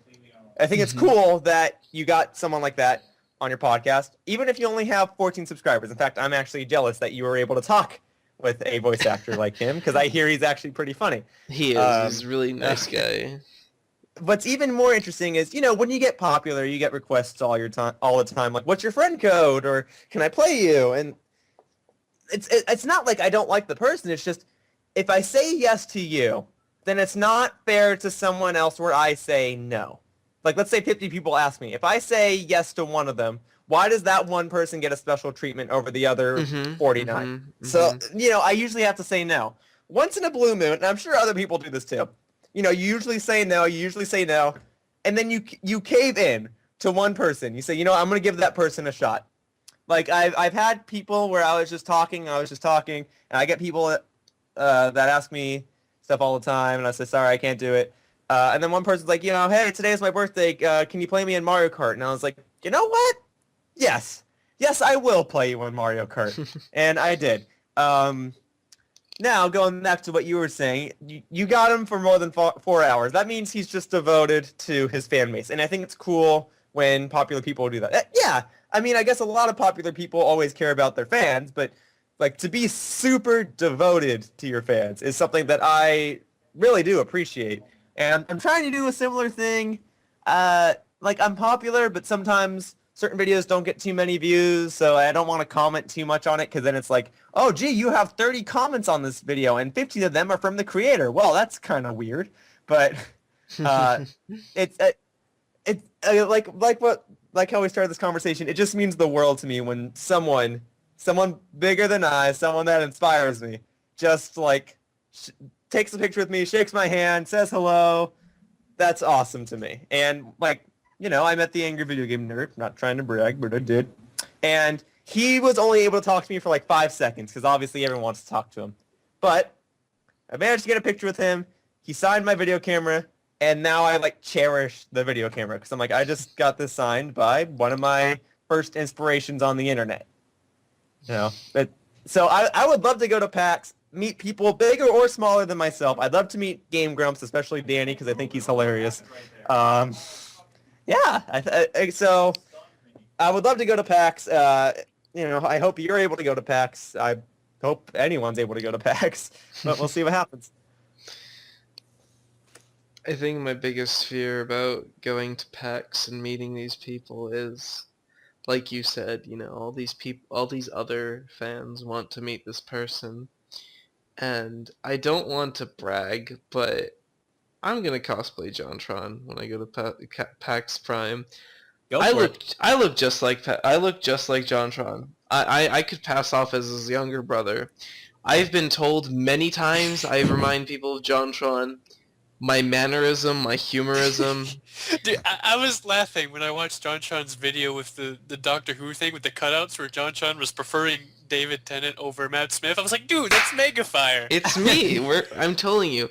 I think it's cool that you got someone like that on your podcast, even if you only have 14 subscribers. In fact, I'm actually jealous that you were able to talk with a voice actor like him, because I hear he's actually pretty funny. He is. He's a really nice guy. What's even more interesting is, when you get popular, you get requests all the time, like, what's your friend code, or can I play you? And it's not like I don't like the person. It's just, if I say yes to you, then it's not fair to someone else where I say no. Like, let's say 50 people ask me. If I say yes to one of them, why does that one person get a special treatment over the other 49? So, I usually have to say no. Once in a blue moon, and I'm sure other people do this too, you usually say no, and then you cave in to one person. You say, I'm going to give that person a shot. Like, I've had people where I was just talking, and I get people that ask me stuff all the time, and I say, sorry, I can't do it. And then one person's like, hey, today is my birthday. Can you play me in Mario Kart? And I was like, you know what? Yes, I will play you in Mario Kart. And I did. Now, going back to what you were saying, you got him for more than 4 hours. That means he's just devoted to his fan base. And I think it's cool when popular people do that. Yeah, I mean, I guess a lot of popular people always care about their fans, but like, to be super devoted to your fans is something that I really do appreciate. And I'm trying to do a similar thing. Like, I'm popular, but sometimes certain videos don't get too many views, so I don't want to comment too much on it, because then it's like, oh, gee, you have 30 comments on this video, and 50 of them are from the creator. Well, that's kind of weird, but it's like how we started this conversation. It just means the world to me when someone bigger than I, someone that inspires me, just like takes a picture with me, shakes my hand, says hello. That's awesome to me. And like, I met the Angry Video Game Nerd, not trying to brag, but I did. And he was only able to talk to me for like 5 seconds, because obviously everyone wants to talk to him. But I managed to get a picture with him. He signed my video camera, and now I like cherish the video camera, because I'm like, I just got this signed by one of my first inspirations on the internet. But so I would love to go to PAX, meet people bigger or smaller than myself. I'd love to meet Game Grumps, especially Danny, because I think he's hilarious. So I would love to go to PAX. I hope you're able to go to PAX. I hope anyone's able to go to PAX, but we'll see what happens. I think my biggest fear about going to PAX and meeting these people is, like you said, all these other fans want to meet this person. And I don't want to brag, but I'm gonna cosplay JonTron when I go to PAX Prime. I look just like JonTron. I could pass off as his younger brother. I've been told many times I remind people of JonTron. My mannerism, my humorism. Dude, I was laughing when I watched JonTron's video with the Doctor Who thing with the cutouts where JonTron was preferring David Tennant over Matt Smith. I was like, dude, that's Megafire. It's me. I'm telling you.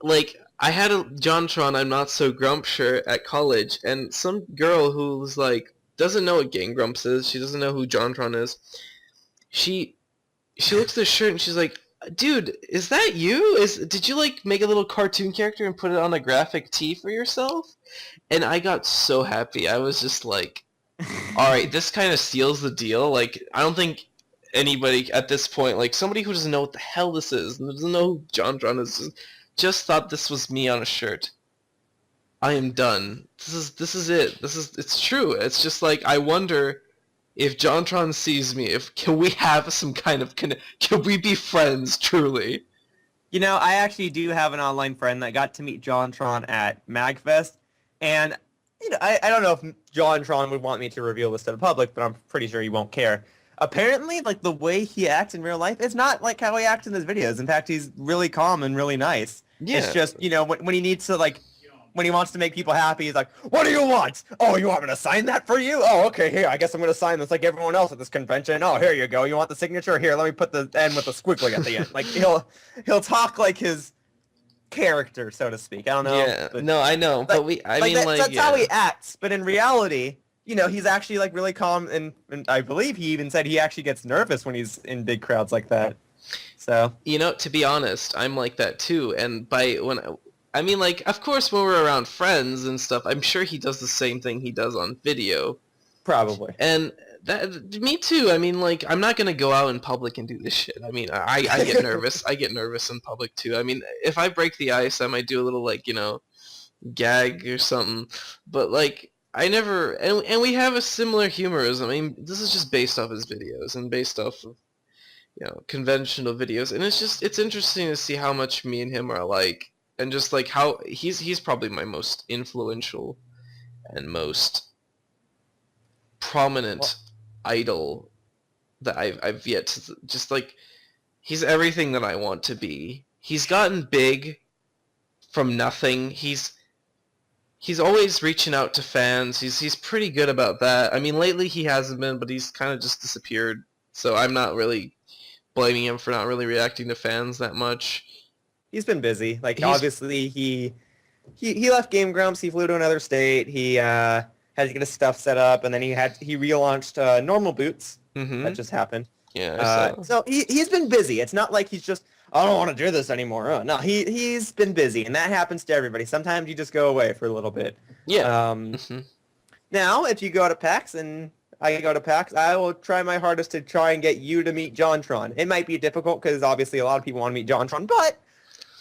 Like, I had a JonTron I'm Not So Grump shirt at college, and some girl who's like, doesn't know what Game Grumps is, she doesn't know who JonTron is, she looks at the shirt and she's like, dude, is that you? Did you like make a little cartoon character and put it on a graphic tee for yourself? And I got so happy. I was just like, all right, this kind of seals the deal. Like, I don't think anybody at this point, like somebody who doesn't know what the hell this is, and doesn't know who JonTron is, just thought this was me on a shirt. I am done. This is it. It's true. It's just like, I wonder if JonTron sees me, can we have some kind of can we be friends truly? I actually do have an online friend that got to meet JonTron at MagFest, and I don't know if JonTron would want me to reveal this to the public, but I'm pretty sure he won't care. Apparently, like, the way he acts in real life is not like how he acts in his videos. In fact, he's really calm and really nice. Yeah. It's just, when he needs to, like, when he wants to make people happy, he's like, what do you want? Oh, you want me to sign that for you? Oh, okay, here, I guess I'm going to sign this like everyone else at this convention. Oh, here you go. You want the signature? Here, let me put the N with the squiggly at the end. Like, he'll talk like his character, so to speak. I don't know. Yeah, no, I know, but that's how he acts. But in reality, he's actually like really calm, and I believe he even said he actually gets nervous when he's in big crowds like that. So to be honest, I'm like that too. And of course, when we're around friends and stuff, I'm sure he does the same thing he does on video. probably. And me too. I mean, like, I'm not gonna go out in public and do this shit. I mean, I get nervous. I get nervous in public too. I mean, if I break the ice, I might do a little, like, gag or something. But, like, I never, and we have a similar humorism. I mean, this is just based off his videos and based off of, conventional videos. And it's interesting to see how much me and him are alike. And just, like, how he's probably my most influential and most prominent idol that I've yet to, just, like, he's everything that I want to be. He's gotten big from nothing. He's always reaching out to fans. He's pretty good about that. I mean, lately he hasn't been, but he's kind of just disappeared. So I'm not really blaming him for not really reacting to fans that much. He's been busy. Like, obviously, he left Game Grumps. He flew to another state. He had to get his stuff set up, and then he relaunched Normal Boots. Mm-hmm. That just happened. Yeah. So he's been busy. It's not like he's just, I don't want to do this anymore. Oh, no, he's been busy, and that happens to everybody. Sometimes you just go away for a little bit. Yeah. Now, if you go to PAX and I go to PAX, I will try my hardest to try and get you to meet JonTron. It might be difficult because obviously a lot of people want to meet JonTron, but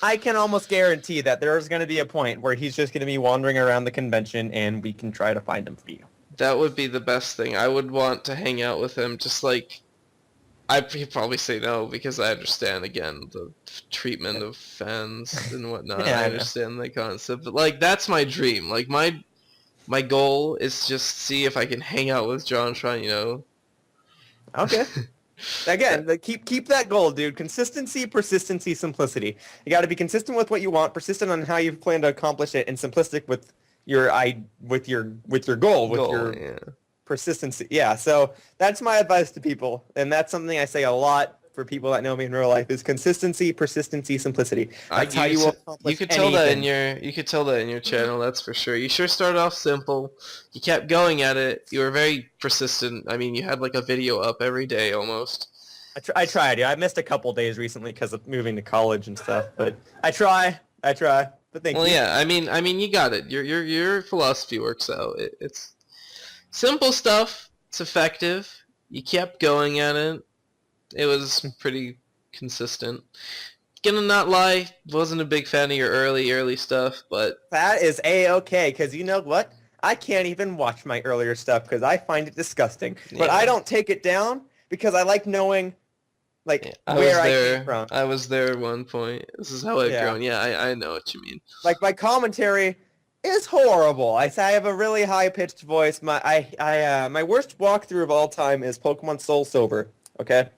I can almost guarantee that there's going to be a point where he's just going to be wandering around the convention, and we can try to find him for you. That would be the best thing. I would want to hang out with him, just like, he'd probably say no, because I understand, again, the treatment of fans and whatnot. Yeah, I understand the concept. But, like, that's my dream. Like, my goal is just see if I can hang out with JonTron, Okay. Again, keep that goal, dude. Consistency, persistency, simplicity. You got to be consistent with what you want, persistent on how you plan to accomplish it, and simplistic with your goal, with your persistency. Yeah, so that's my advice to people, and that's something I say a lot for people that know me in real life, is consistency, persistency, simplicity. That's how you will accomplish You could tell that anything. you could tell that in your channel, that's for sure. You sure started off simple. You kept going at it. You were very persistent. I mean, you had like a video up every day almost. I tried. Yeah, I missed a couple days recently because of moving to college and stuff, but I try. But thank you. Well, yeah. I mean, you got it. Your philosophy works out. It's simple stuff. It's effective. You kept going at it. It was pretty consistent. Gonna not lie, wasn't a big fan of your early stuff, but That is A-okay, because you know what? I can't even watch my earlier stuff because I find it disgusting. But Yeah. I don't take it down because I like knowing, like, where I came from. I was there at one point. This is how I've Yeah. grown. Yeah, I know what you mean. Like, my commentary is horrible. I have a really high-pitched voice. My worst walkthrough of all time is Pokemon Soul Silver, okay?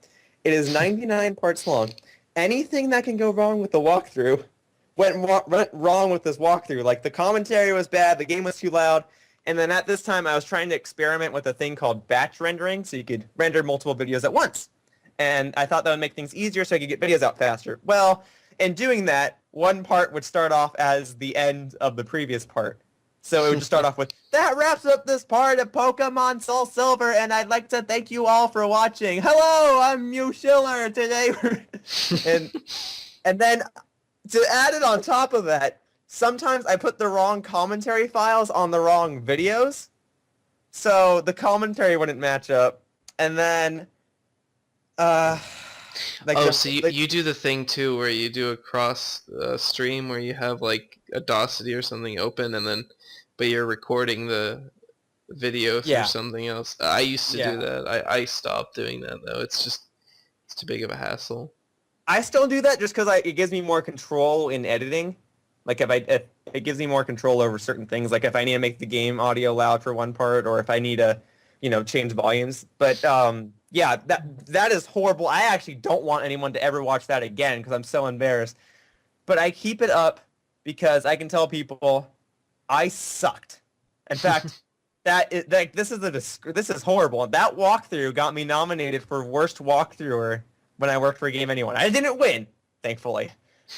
It is 99 parts long. Anything that can go wrong with the walkthrough went wrong with this walkthrough. Like, the commentary was bad, the game was too loud, and then at this time I was trying to experiment with a thing called batch rendering, so you could render multiple videos at once. And I thought that would make things easier so I could get videos out faster. Well, in doing that, one part would start off as the end of the previous part. So it would just start off with, that wraps up this part of Pokemon Soul Silver, and I'd like to thank you all for watching. Hello, I'm Yoshiller. Today and then to add it on top of that, sometimes I put the wrong commentary files on the wrong videos, so the commentary wouldn't match up. And then, So you do the thing too where you do a cross stream where you have like Audacity or something open, and then but you're recording the video through something else. I used to do that. I stopped doing that though. It's too big of a hassle. I still do that just because it gives me more control in editing. Like if it gives me more control over certain things, like if I need to make the game audio loud for one part, or if I need to, change volumes. But yeah, that is horrible. I actually don't want anyone to ever watch that again because I'm so embarrassed. But I keep it up because I can tell people I sucked. In fact, this is horrible. That walkthrough got me nominated for worst walkthrougher when I worked for Game Anyone. I didn't win, thankfully.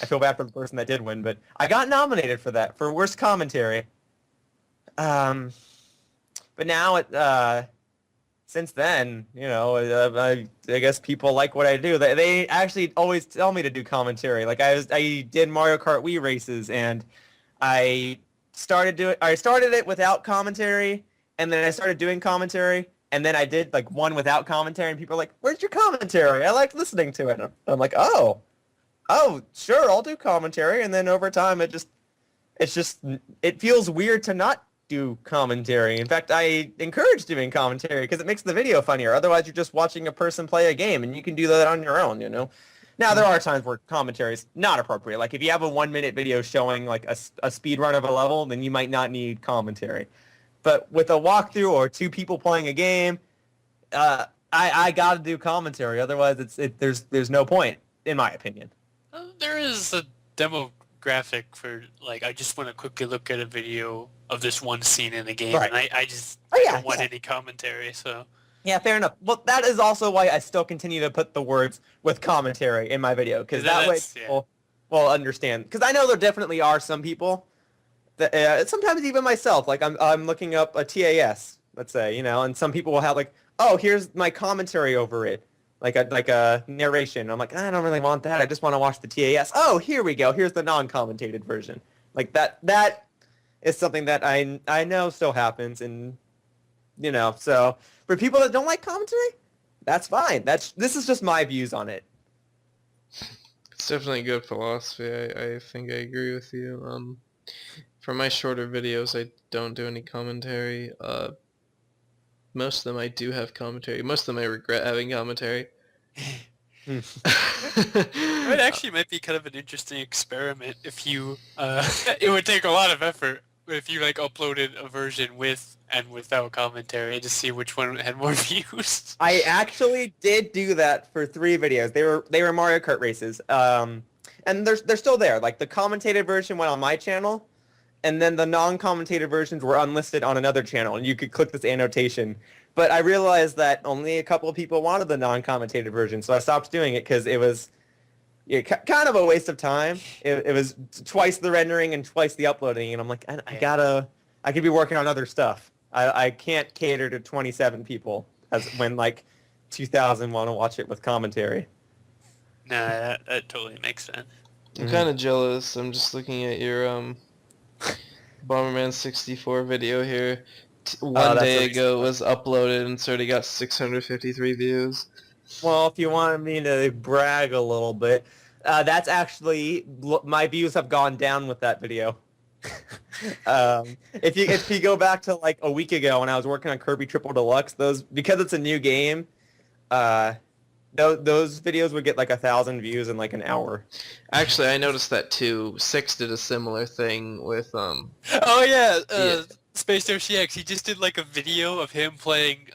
I feel bad for the person that did win, but I got nominated for that for worst commentary. But now since then, I guess people like what I do. They actually always tell me to do commentary. Like I did Mario Kart Wii races, and I started it without commentary, and then I started doing commentary, and then I did like one without commentary, and people are like, "Where's your commentary? I like listening to it." And I'm like, "Oh, sure, I'll do commentary." And then over time, it feels weird to not do commentary. In fact, I encourage doing commentary because it makes the video funnier. Otherwise, you're just watching a person play a game, and you can do that on your own, Now, there are times where commentary is not appropriate. Like, if you have a 1-minute video showing, like, a speed run of a level, then you might not need commentary. But with a walkthrough or two people playing a game, I got to do commentary. Otherwise, there's no point, in my opinion. There is a demographic for, like, I just want to quickly look at a video of this one scene in the game, right. and I don't want any commentary, so... Yeah, fair enough. Well, that is also why I still continue to put the words with commentary in my video, because that way people will understand. Because I know there definitely are some people that, sometimes even myself, like I'm looking up a TAS, let's say, and some people will have like, oh, here's my commentary over it, like a narration. I'm like, I don't really want that. I just want to watch the TAS. Oh, here we go. Here's the non-commentated version. Like that is something that I know still happens, and so. For people that don't like commentary, that's fine. This is just my views on it. It's definitely good philosophy. I think I agree with you. For my shorter videos, I don't do any commentary. Most of them I do have commentary. Most of them I regret having commentary. It actually might be kind of an interesting experiment if you... it would take a lot of effort if you like uploaded a version with and without commentary to see which one had more views. I actually did do that for 3 videos. They were Mario Kart races. And they're still there. Like the commentated version went on my channel, and then the non-commentated versions were unlisted on another channel, and you could click this annotation. But I realized that only a couple of people wanted the non-commentated version, so I stopped doing it because it was kind of a waste of time. It was twice the rendering and twice the uploading, and I'm like, I could be working on other stuff. I can't cater to 27 people when like 2,000 want to watch it with commentary. Nah, that totally makes sense. I'm kind of jealous. I'm just looking at your Bomberman 64 video here. One day ago it was uploaded and it's already got 653 views. Well, if you wanted me to brag a little bit, that's actually my views have gone down with that video. If you go back to like a week ago when I was working on Kirby Triple Deluxe, because it's a new game, those videos would get like 1,000 views in like an hour. Actually, I noticed that too. Six did a similar thing with Oh yeah, Space Yoshi X. He just did like a video of him playing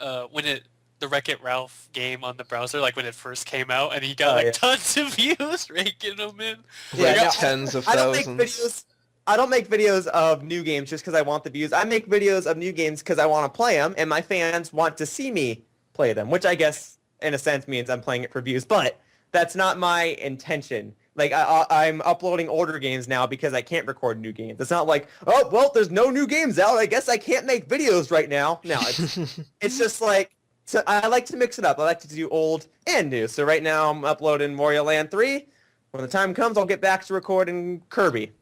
the Wreck-It Ralph game on the browser, like when it first came out, and he got tons of views, raking them in. Yeah, tens of thousands. I don't make videos of new games just because I want the views. I make videos of new games because I want to play them, and my fans want to see me play them, which I guess, in a sense, means I'm playing it for views. But that's not my intention. Like, I'm uploading older games now because I can't record new games. It's not like, oh, well, there's no new games out. I guess I can't make videos right now. No, it's just like, so I like to mix it up. I like to do old and new. So right now I'm uploading Mario Land 3. When the time comes, I'll get back to recording Kirby.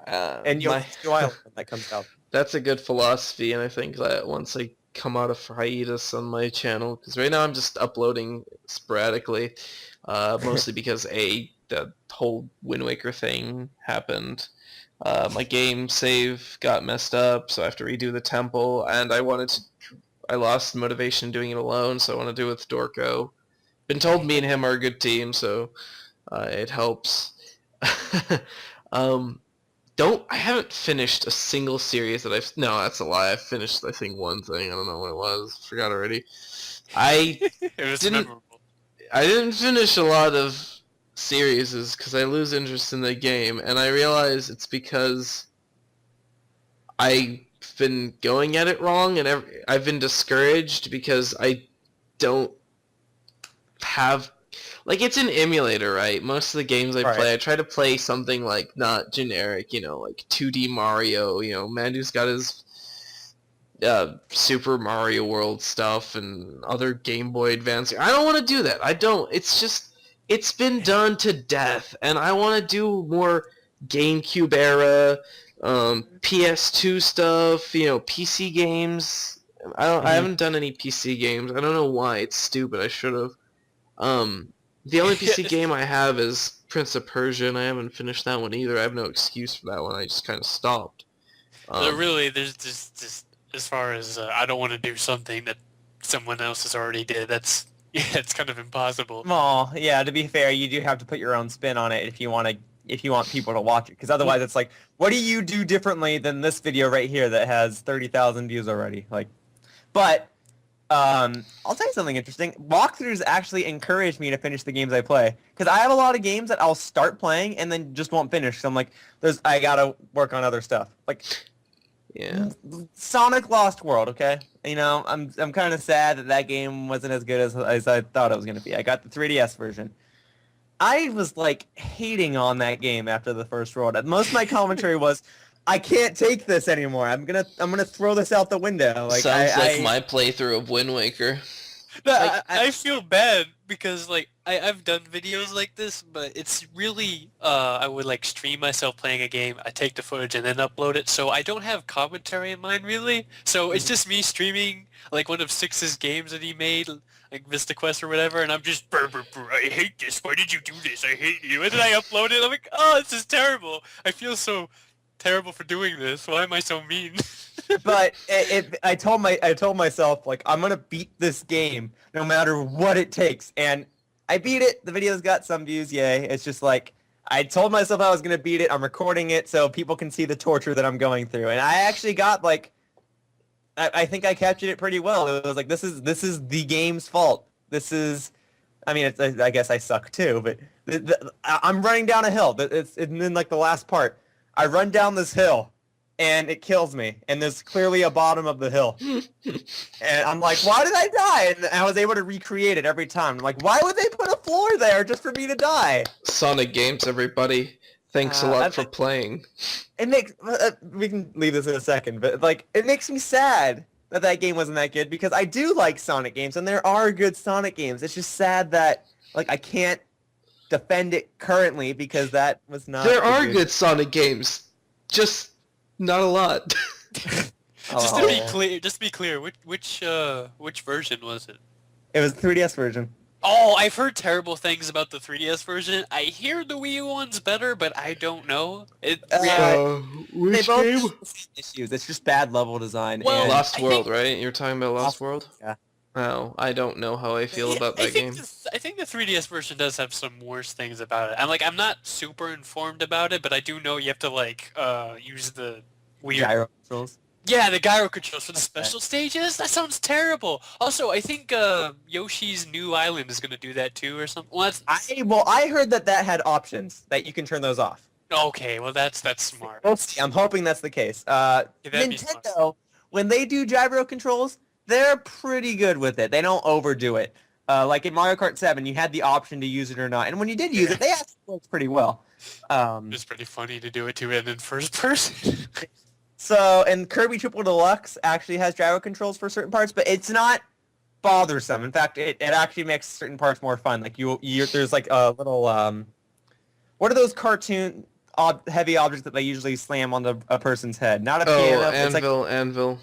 And Yoshi Island when that comes out. That's a good philosophy, and I think that once I come out of hiatus on my channel, because right now I'm just uploading sporadically, mostly because the whole Wind Waker thing happened. My game save got messed up, so I have to redo the temple, and I lost motivation doing it alone, so I want to do it with Dorko. Been told me and him are a good team, so it helps. I haven't finished a single series that I've... No, that's a lie. I finished, I think, one thing. I don't know what it was. Forgot already. I It was didn't... memorable. I didn't finish a lot of series because I lose interest in the game, and I realize it's because I've been going at it wrong, and I've been discouraged because I don't have... Like, it's an emulator, right? Most of the games I play, I try to play something, like, not generic, like 2D Mario, Mandu's got his Super Mario World stuff and other Game Boy Advance. I don't want to do that. I don't. It's just, it's been done to death, and I want to do more GameCube era, PS2 stuff, PC games. I haven't done any PC games. I don't know why. It's stupid. I should have. The only PC game I have is Prince of Persia, and I haven't finished that one either. I have no excuse for that one. I just kind of stopped. Really, there's just as far as I don't want to do something that someone else has already did. That's it's kind of impossible. Well, yeah. To be fair, you do have to put your own spin on it if you want people to watch it, because otherwise it's like, what do you do differently than this video right here that has 30,000 views already? Like, but. I'll tell you something interesting. Walkthroughs actually encourage me to finish the games I play, because I have a lot of games that I'll start playing and then just won't finish. So I'm like, I gotta work on other stuff. Like, yeah, Sonic Lost World. Okay, I'm kind of sad that game wasn't as good as I thought it was gonna be. I got the 3DS version. I was like hating on that game after the first world. Most of my commentary was, I can't take this anymore. I'm gonna throw this out the window. Like, sounds like my playthrough of Wind Waker. No, Like, I feel bad because like I've done videos like this, but it's really I would like stream myself playing a game. I take the footage and then upload it, so I don't have commentary in mind really. So it's just me streaming like one of Six's games that he made, like Vista Quest or whatever, and I'm just I hate this. Why did you do this? I hate you. And then I upload it. I'm like, oh, this is terrible. I feel so terrible for doing this. Why am I so mean? But I told myself, like, I'm gonna beat this game no matter what it takes, and I beat it. The video's got some views, yay. It's just like, I told myself I was gonna beat it. I'm recording it so people can see the torture that I'm going through, and I actually got like, I think I captured it pretty well. It was like, this is the game's fault. This is, I mean, I guess I suck too, but I'm running down a hill. And then like the last part, I run down this hill, and it kills me, and there's clearly a bottom of the hill. And I'm like, why did I die? And I was able to recreate it every time. I'm like, why would they put a floor there just for me to die? Sonic Games, everybody. Thanks a lot for playing. It makes, we can leave this in a second, but like, it makes me sad that game wasn't that good, because I do like Sonic games, and there are good Sonic games. It's just sad that, like, I can't defend it currently because that was not. There are good Sonic games, just not a lot. Just to be clear, which version was it? It was the 3DS version. Oh, I've heard terrible things about the 3DS version. I hear the Wii U one's better, but I don't know. Which They both game? have the same issues. It's just bad level design. Well, and Lost World, right? You're talking about Lost World? Yeah. Oh, I don't know how I feel about that game. I think the 3DS version does have some worse things about it. I'm not super informed about it, but I do know you have to like use the weird gyro controls. Yeah, the gyro controls for the special stages. That sounds terrible. Also, I think Yoshi's New Island is gonna do that too, or something. Well, I heard that had options that you can turn those off. Okay, well that's smart. We'll see. I'm hoping that's the case. That'd be Nintendo, smart. when they do gyro controls, they're pretty good with it. They don't overdo it. Like in Mario Kart 7, you had the option to use it or not, and when you did use it, they actually worked pretty well. It's pretty funny to do it too, and in first person. So, and Kirby Triple Deluxe actually has gyro controls for certain parts, but it's not bothersome. In fact, it actually makes certain parts more fun. Like there's like a little what are those cartoon heavy objects that they usually slam on a person's head? Not a piano. Anvil.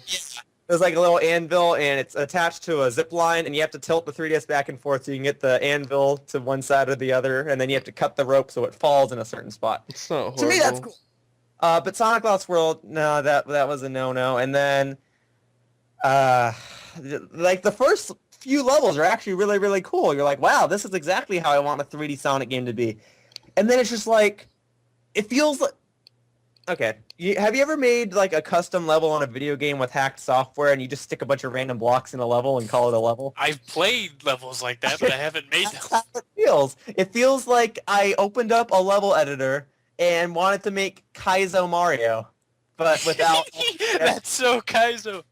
There's like a little anvil, and it's attached to a zip line, and you have to tilt the 3DS back and forth so you can get the anvil to one side or the other, and then you have to cut the rope so it falls in a certain spot. It's not horrible. To me, that's cool. But Sonic Lost World, no, that was a no-no. And then, like the first few levels are actually really, really cool. You're like, wow, this is exactly how I want a 3D Sonic game to be. And then it's just like, it feels like, okay. Have you ever made like a custom level on a video game with hacked software and you just stick a bunch of random blocks in a level and call it a level? I've played levels like that, but I haven't made That's them. how it feels. It feels like I opened up a level editor and wanted to make Kaizo Mario, but without That's so Kaizo.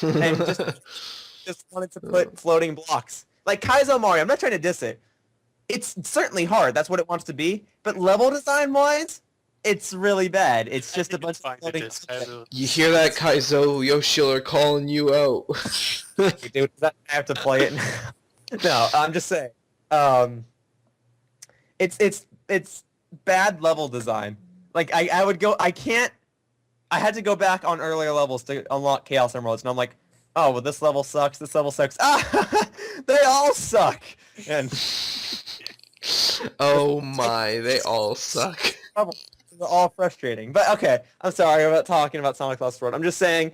and just wanted to put floating blocks. Like Kaizo Mario, I'm not trying to diss it. It's certainly hard. That's what it wants to be. But level design wise, it's really bad. It's just a bunch of floating. You hear that, Kaizo? Yoshiller calling you out. Dude, I have to play it. No, I'm just saying. It's bad level design. Like I would go. I can't. I had to go back on earlier levels to unlock Chaos Emeralds, and I'm like, oh, well, this level sucks. This level sucks. Ah, they all suck. And oh my, they all suck. they're all frustrating. But okay, I'm sorry about talking about Sonic Lost World. I'm just saying,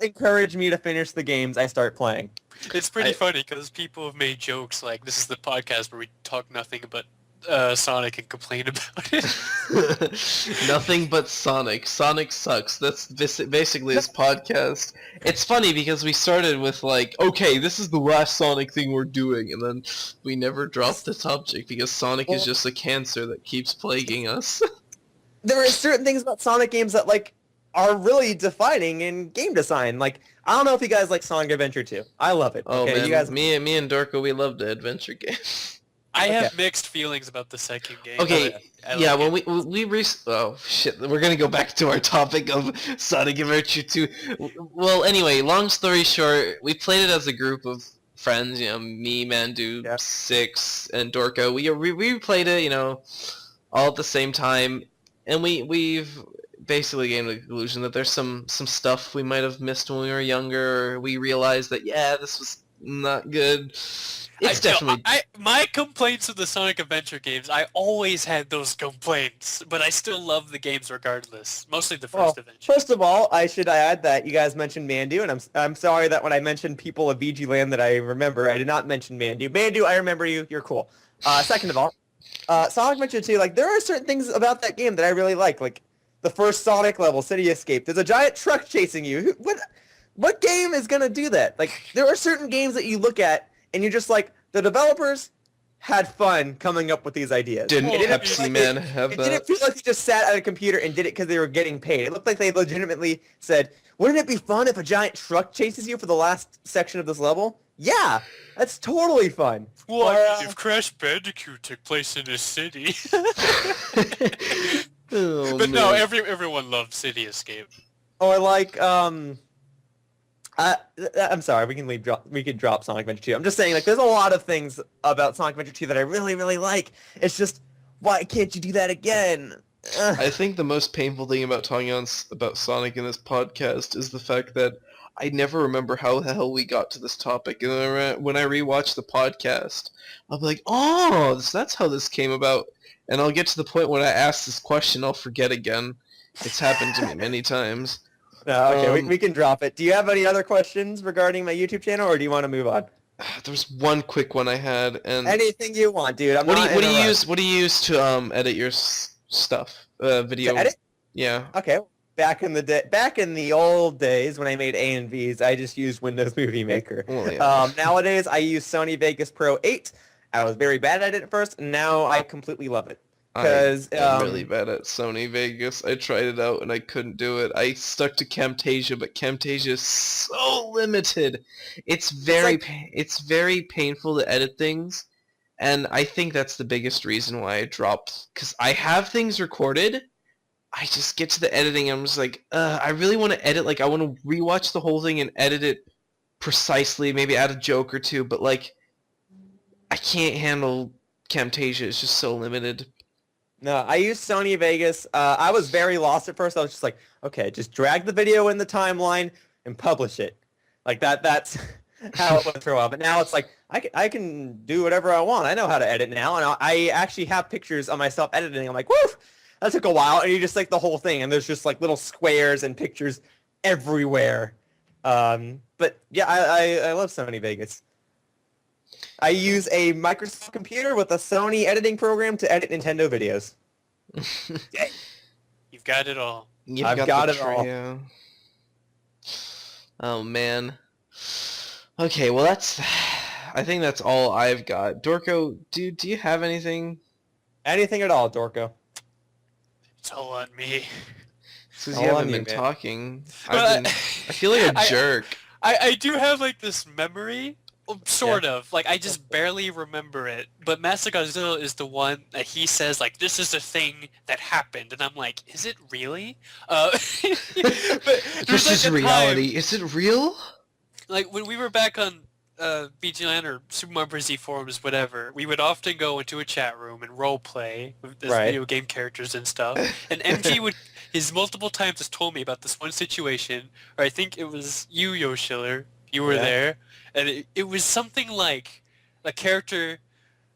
encourage me to finish the games I start playing. It's pretty funny because people have made jokes like, this is the podcast where we talk nothing but Sonic and complain about it. Nothing but Sonic. Sonic sucks. That's basically this podcast. It's funny because we started with like, okay, this is the last Sonic thing we're doing, and then we never dropped the subject because Sonic is just a cancer that keeps plaguing us. There are certain things about Sonic games that like are really defining in game design. Like, I don't know if you guys like Sonic Adventure 2. I love it. Oh okay, man, you guys... me and Dorko, we love the adventure game. I have mixed feelings about the second game. Okay, I yeah, like when oh shit, we're gonna go back to our topic of Sonic Adventure 2. Well, anyway, long story short, we played it as a group of friends, you know, me, Mandu, Yeah. Six, and Dorko. We played it, you know, all at the same time, and we've basically came to the conclusion that there's some stuff we might have missed when we were younger, or we realized that, yeah, this was not good. It's definitely... my complaints with the Sonic Adventure games, I always had those complaints, but I still love the games regardless. Mostly the first Adventure. First of all, I should add that you guys mentioned Mandu, and I'm sorry that when I mentioned people of VG Land that I remember, I did not mention Mandu. Mandu, I remember you. You're cool. Second of all, Sonic Adventure 2, like, there are certain things about that game that I really like the first Sonic level, City Escape. There's a giant truck chasing you. What game is gonna do that? Like, there are certain games that you look at, and you're just like, the developers had fun coming up with these ideas. Didn't Pepsi like Man have that? It didn't feel like they just sat at a computer and did it because they were getting paid. It looked like they legitimately said, wouldn't it be fun if a giant truck chases you for the last section of this level? Yeah, that's totally fun. What if Crash Bandicoot took place in a city? Oh, but no, man. everyone loved City Escape. Or like, I'm sorry, we could drop Sonic Adventure 2. I'm just saying, like, there's a lot of things about Sonic Adventure 2 that I really, really like. It's just, why can't you do that again? I think the most painful thing about talking about Sonic in this podcast is the fact that I never remember how the hell we got to this topic. And then when I rewatch the podcast, I'll be like, oh, that's how this came about. And I'll get to the point when I ask this question, I'll forget again. It's happened to me many times. No, okay, we can drop it. Do you have any other questions regarding my YouTube channel, or do you want to move on? There was one quick one I had, and anything you want, dude. What do you use to edit your stuff? Video. To edit? Yeah. Okay. Back in the old days when I made A and V's, I just used Windows Movie Maker. Oh, yeah. Nowadays, I use Sony Vegas Pro 8. I was very bad at it at first, and now I completely love it. Because I'm really bad at Sony Vegas. I tried it out and I couldn't do it. I stuck to Camtasia, but Camtasia is so limited. It's very painful to edit things, and I think that's the biggest reason why I dropped. Because I have things recorded, I just get to the editing and I'm just like, I really want to edit. Like, I want to rewatch the whole thing and edit it precisely, maybe add a joke or two, but like, I can't handle Camtasia. It's just so limited. No, I use Sony Vegas. I was very lost at first. I was just like, okay, just drag the video in the timeline and publish it. Like that's how it went for a while. But now it's like, I can do whatever I want. I know how to edit now. And I actually have pictures of myself editing. I'm like, woo, that took a while. And you just like the whole thing. And there's just like little squares and pictures everywhere. But yeah, I love Sony Vegas. I use a Microsoft computer with a Sony editing program to edit Nintendo videos. You've got it all. You've I've got got the it all. trio. Oh man. Okay, well that's. I think that's all I've got. Dorko, do you have anything? Anything at all, Dorko. It's all on me. Since All you on haven't you, been man. talking, Well, I feel like a jerk. I do have like this memory, sort of. Like I just barely remember it. But Master Godzilla is the one that he says like this is a thing that happened, and I'm like, is it really? But This there's like is a reality. time, Is it real? like when we were back on BGLAN or Super Mario Bros. Z forums, whatever, we would often go into a chat room and role play with Right. video game characters and stuff. And MG would, his multiple times has told me about this one situation, or I think it was you, Yoshiller, you were Yeah. there, and it was something like a character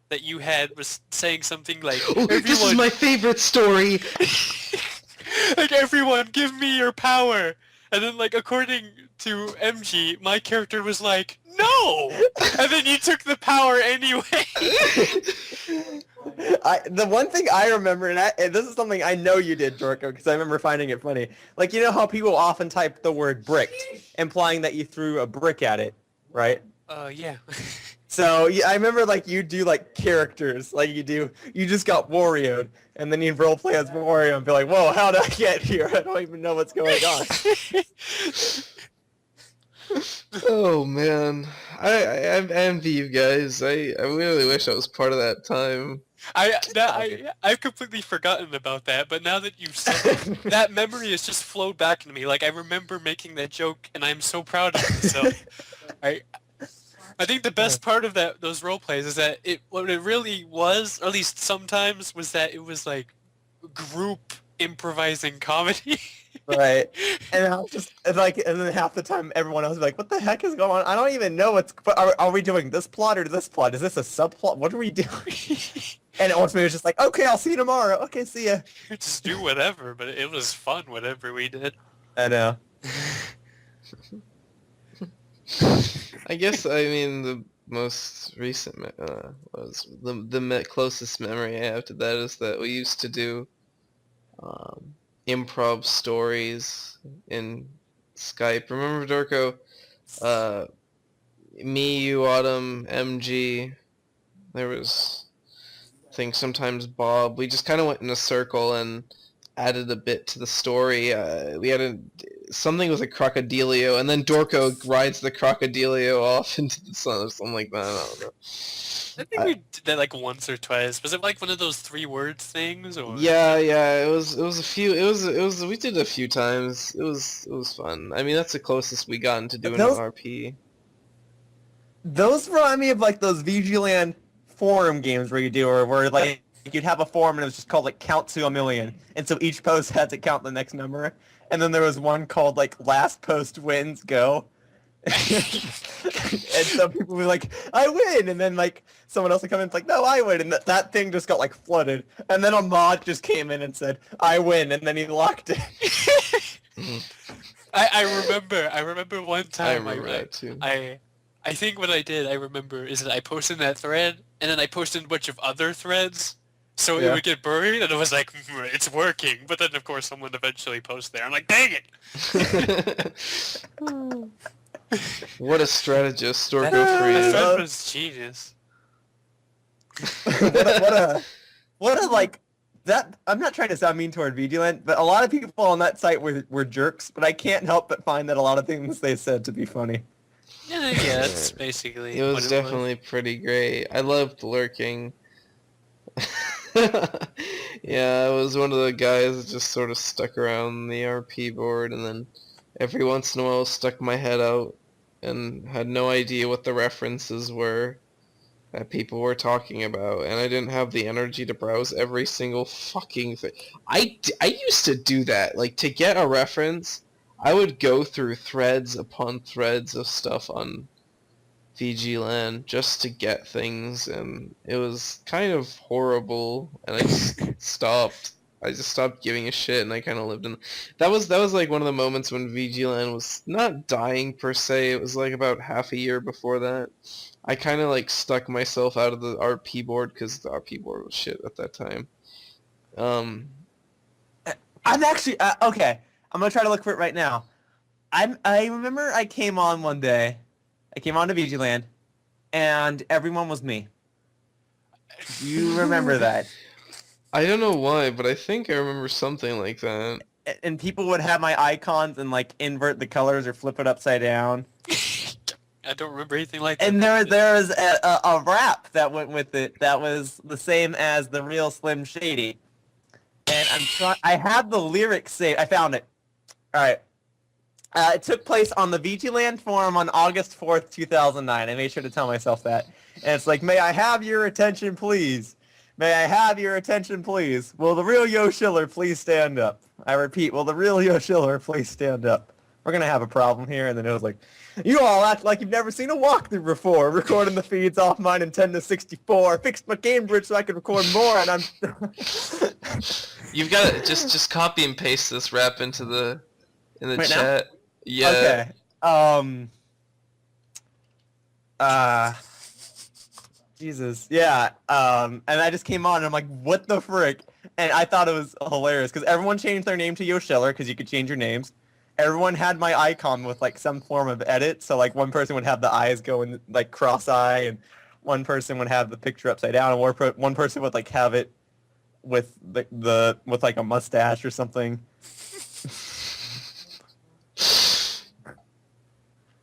that you had was saying something like, Oh, this is my favorite story. like, everyone, give me your power. And then, like, according to MG, my character was like, no! And then you took the power anyway. The one thing I remember, and this is something I know you did, Dorko, because I remember finding it funny. Like, you know how people often type the word bricked, implying that you threw a brick at it, right? Yeah. So yeah, I remember like you do like characters, like you just got Wario'd, and then you'd roleplay as Wario and be like, whoa, how did I get here? I don't even know what's going on. Oh man, I envy you guys. I really wish I was part of that time. I've completely forgotten about that, but now that you've said it, that memory has just flowed back into me. Like, I remember making that joke, and I'm so proud of myself. I think the best part of those role plays is that what it really was, or at least sometimes, was that it was like group improvising comedy. Right. And I was just like, and then half the time everyone else would be like, what the heck is going on? I don't even know are we doing this plot or this plot? Is this a subplot? What are we doing? And ultimately it was just like, okay, I'll see you tomorrow. Okay, see ya. Just do whatever, but it was fun, whatever we did. I know. I guess I mean the most recent was the closest memory I have to that is that we used to do improv stories in Skype. Remember, Dorko? Me, you, Autumn, MG. There was, I think sometimes Bob. We just kind of went in a circle and added a bit to the story. We had something with a crocodilio, and then Dorko rides the crocodilio off into the sun or something like that. I don't know. I think we did that like once or twice. Was it like one of those 3 words things, or? Yeah, it was a few. We did it a few times. It was fun. I mean, that's the closest we gotten to doing an RP. Those remind me of like those VGLAN forum games where you do, or where like you'd have a forum and it was just called like Count to a Million, and so each post had to count the next number. And then there was one called like Last Post Wins Go. And some people were like, I win, and then like someone else would come in and it's like, no, I win, and that thing just got like flooded, and then a mod just came in and said, I win, and then he locked it. I remember one time. I remember that too. I think what I did, I remember, is that I posted that thread, and then I posted a bunch of other threads, so it would get buried, and it was like, it's working. But then, of course, someone eventually posts there. I'm like, dang it! What a strategist, Dorko That Free. thread was genius. what a like that. I'm not trying to sound mean toward VGLAN, but a lot of people on that site were jerks. But I can't help but find that a lot of things they said to be funny. Yeah, that's basically. It was what definitely pretty great. I loved lurking. Yeah, I was one of the guys that just sort of stuck around the RP board, and then every once in a while stuck my head out and had no idea what the references were that people were talking about, and I didn't have the energy to browse every single fucking thing. I used to do that. Like, to get a reference, I would go through threads upon threads of stuff on VGLAN just to get things, and it was kind of horrible, and I just stopped. I just stopped giving a shit, and I kind of lived in... That was like one of the moments when VGLAN was not dying per se. It was like about half a year before that. I kind of like stuck myself out of the RP board because the RP board was shit at that time. I'm actually okay. I'm gonna try to look for it right now. I remember I came on one day. I came on to VGland, and everyone was me. Do you remember that? I don't know why, but I think I remember something like that. And people would have my icons and like invert the colors or flip it upside down. I don't remember anything like that. And there was a rap that went with it that was the same as the real Slim Shady. And I had the lyrics saved. I found it. All right. It took place on the VGland forum on August 4th, 2009. I made sure to tell myself that. And it's like, may I have your attention, please? May I have your attention, please? Will the real Yoshiller please stand up? I repeat, will the real Yoshiller please stand up? We're going to have a problem here. And then it was like, you all act like you've never seen a walkthrough before. Recording the feeds off my Nintendo 64. Fixed my Game Bridge so I could record more. And I'm... You've got to just copy and paste this rap into the Right chat. now? Yeah. Okay. Jesus. Yeah. And I just came on and I'm like, what the frick? And I thought it was hilarious because everyone changed their name to Yoshiller because you could change your names. Everyone had my icon with like some form of edit. So like one person would have the eyes going like cross-eye, and one person would have the picture upside down, and one person would like have it with the with like a mustache or something.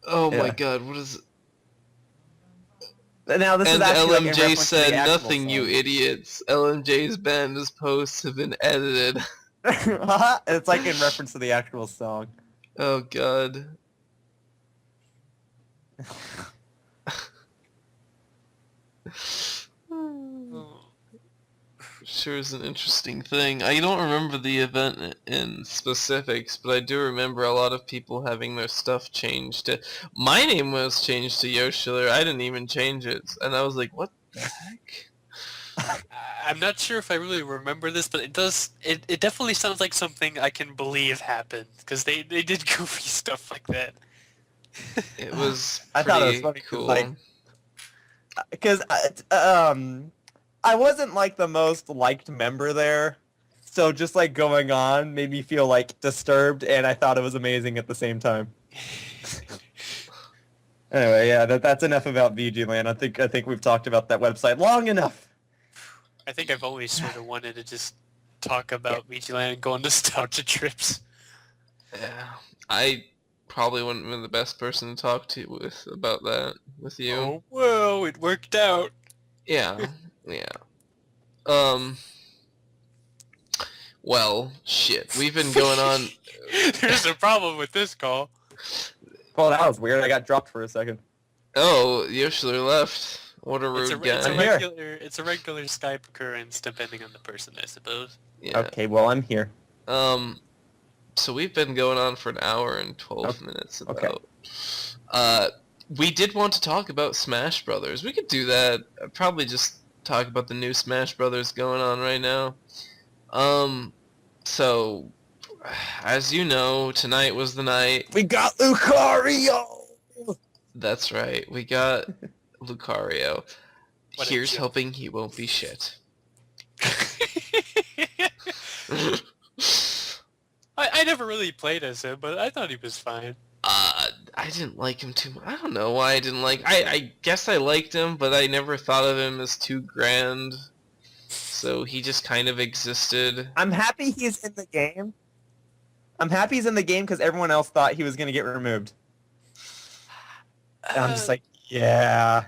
Oh Yeah. my God, what is? Now this is And actually like, in LMJ reference to the said, actual "Nothing, you song. idiots. LMJ's banned as posts have been edited." It's like in reference to the actual song. Oh God. Sure is an interesting thing. I don't remember the event in specifics, but I do remember a lot of people having their stuff changed. My name was changed to Yoshiller. I didn't even change it, and I was like, "What the heck?" I'm not sure if I really remember this, but it does. It definitely sounds like something I can believe happened because they did goofy stuff like that. It was I thought it was pretty funny cool. because I wasn't like the most liked member there, so just like going on made me feel like disturbed, and I thought it was amazing at the same time. Anyway, yeah, that's enough about VGland. I think we've talked about that website long enough. I think I've always sort of wanted to just talk about VGland and go on nostalgia trips. Yeah, I probably wouldn't have been the best person to talk to about that with you. Oh, whoa, it worked out. Yeah, yeah. Well, shit. We've been going on. There's a problem with this call. Well, that was weird. I got dropped for a second. Oh, Yoshiller left. What a rude guy. It's a regular Skype occurrence, depending on the person, I suppose. Yeah. Okay, well, I'm here. So we've been going on for an hour and 12 minutes about. Okay. We did want to talk about Smash Brothers. We could do that. Probably just talk about the new Smash Brothers going on right now. So, as you know, tonight was the night. We got Lucario! That's right. We got Lucario. What a Here's joke. hoping he won't be shit. I never really played as him, but I thought he was fine. I didn't like him too much. I don't know why I didn't like... I guess I liked him, but I never thought of him as too grand. So he just kind of existed. I'm happy he's in the game. I'm happy he's in the game because everyone else thought he was going to get removed. And I'm just like, yeah.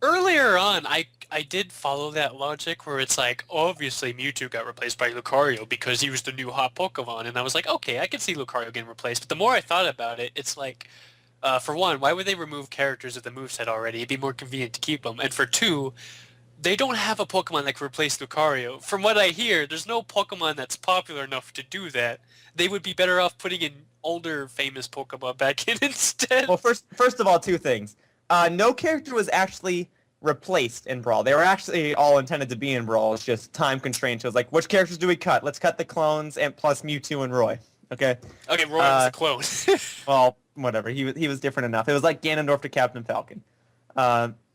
Earlier on, I did follow that logic where it's like, obviously Mewtwo got replaced by Lucario because he was the new hot Pokemon, and I was like, okay, I can see Lucario getting replaced. But the more I thought about it, it's like, for one, why would they remove characters with the moveset already? It'd be more convenient to keep them. And for two, they don't have a Pokemon that can replace Lucario. From what I hear, there's no Pokemon that's popular enough to do that. They would be better off putting in older famous Pokemon back in instead. Well, first of all, two things. No character was actually replaced in Brawl. They were actually all intended to be in Brawl. It's just time constraints. So it was like, which characters do we cut? Let's cut the clones and plus Mewtwo and Roy. Okay. Okay, Roy was a clone. Well, whatever. He was different enough. It was like Ganondorf to Captain Falcon.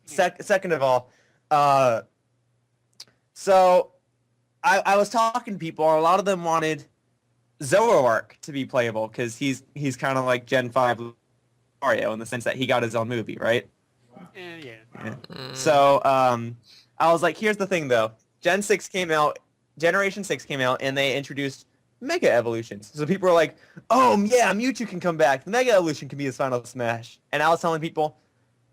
Second of all, so I was talking to people, and a lot of them wanted Zoroark to be playable because he's kind of like Gen 5 Mario in the sense that he got his own movie, right? Yeah. So I was like, here's the thing though. Generation 6 came out, and they introduced Mega Evolutions. So people were like, oh yeah, Mewtwo can come back. The Mega Evolution can be his final Smash. And I was telling people,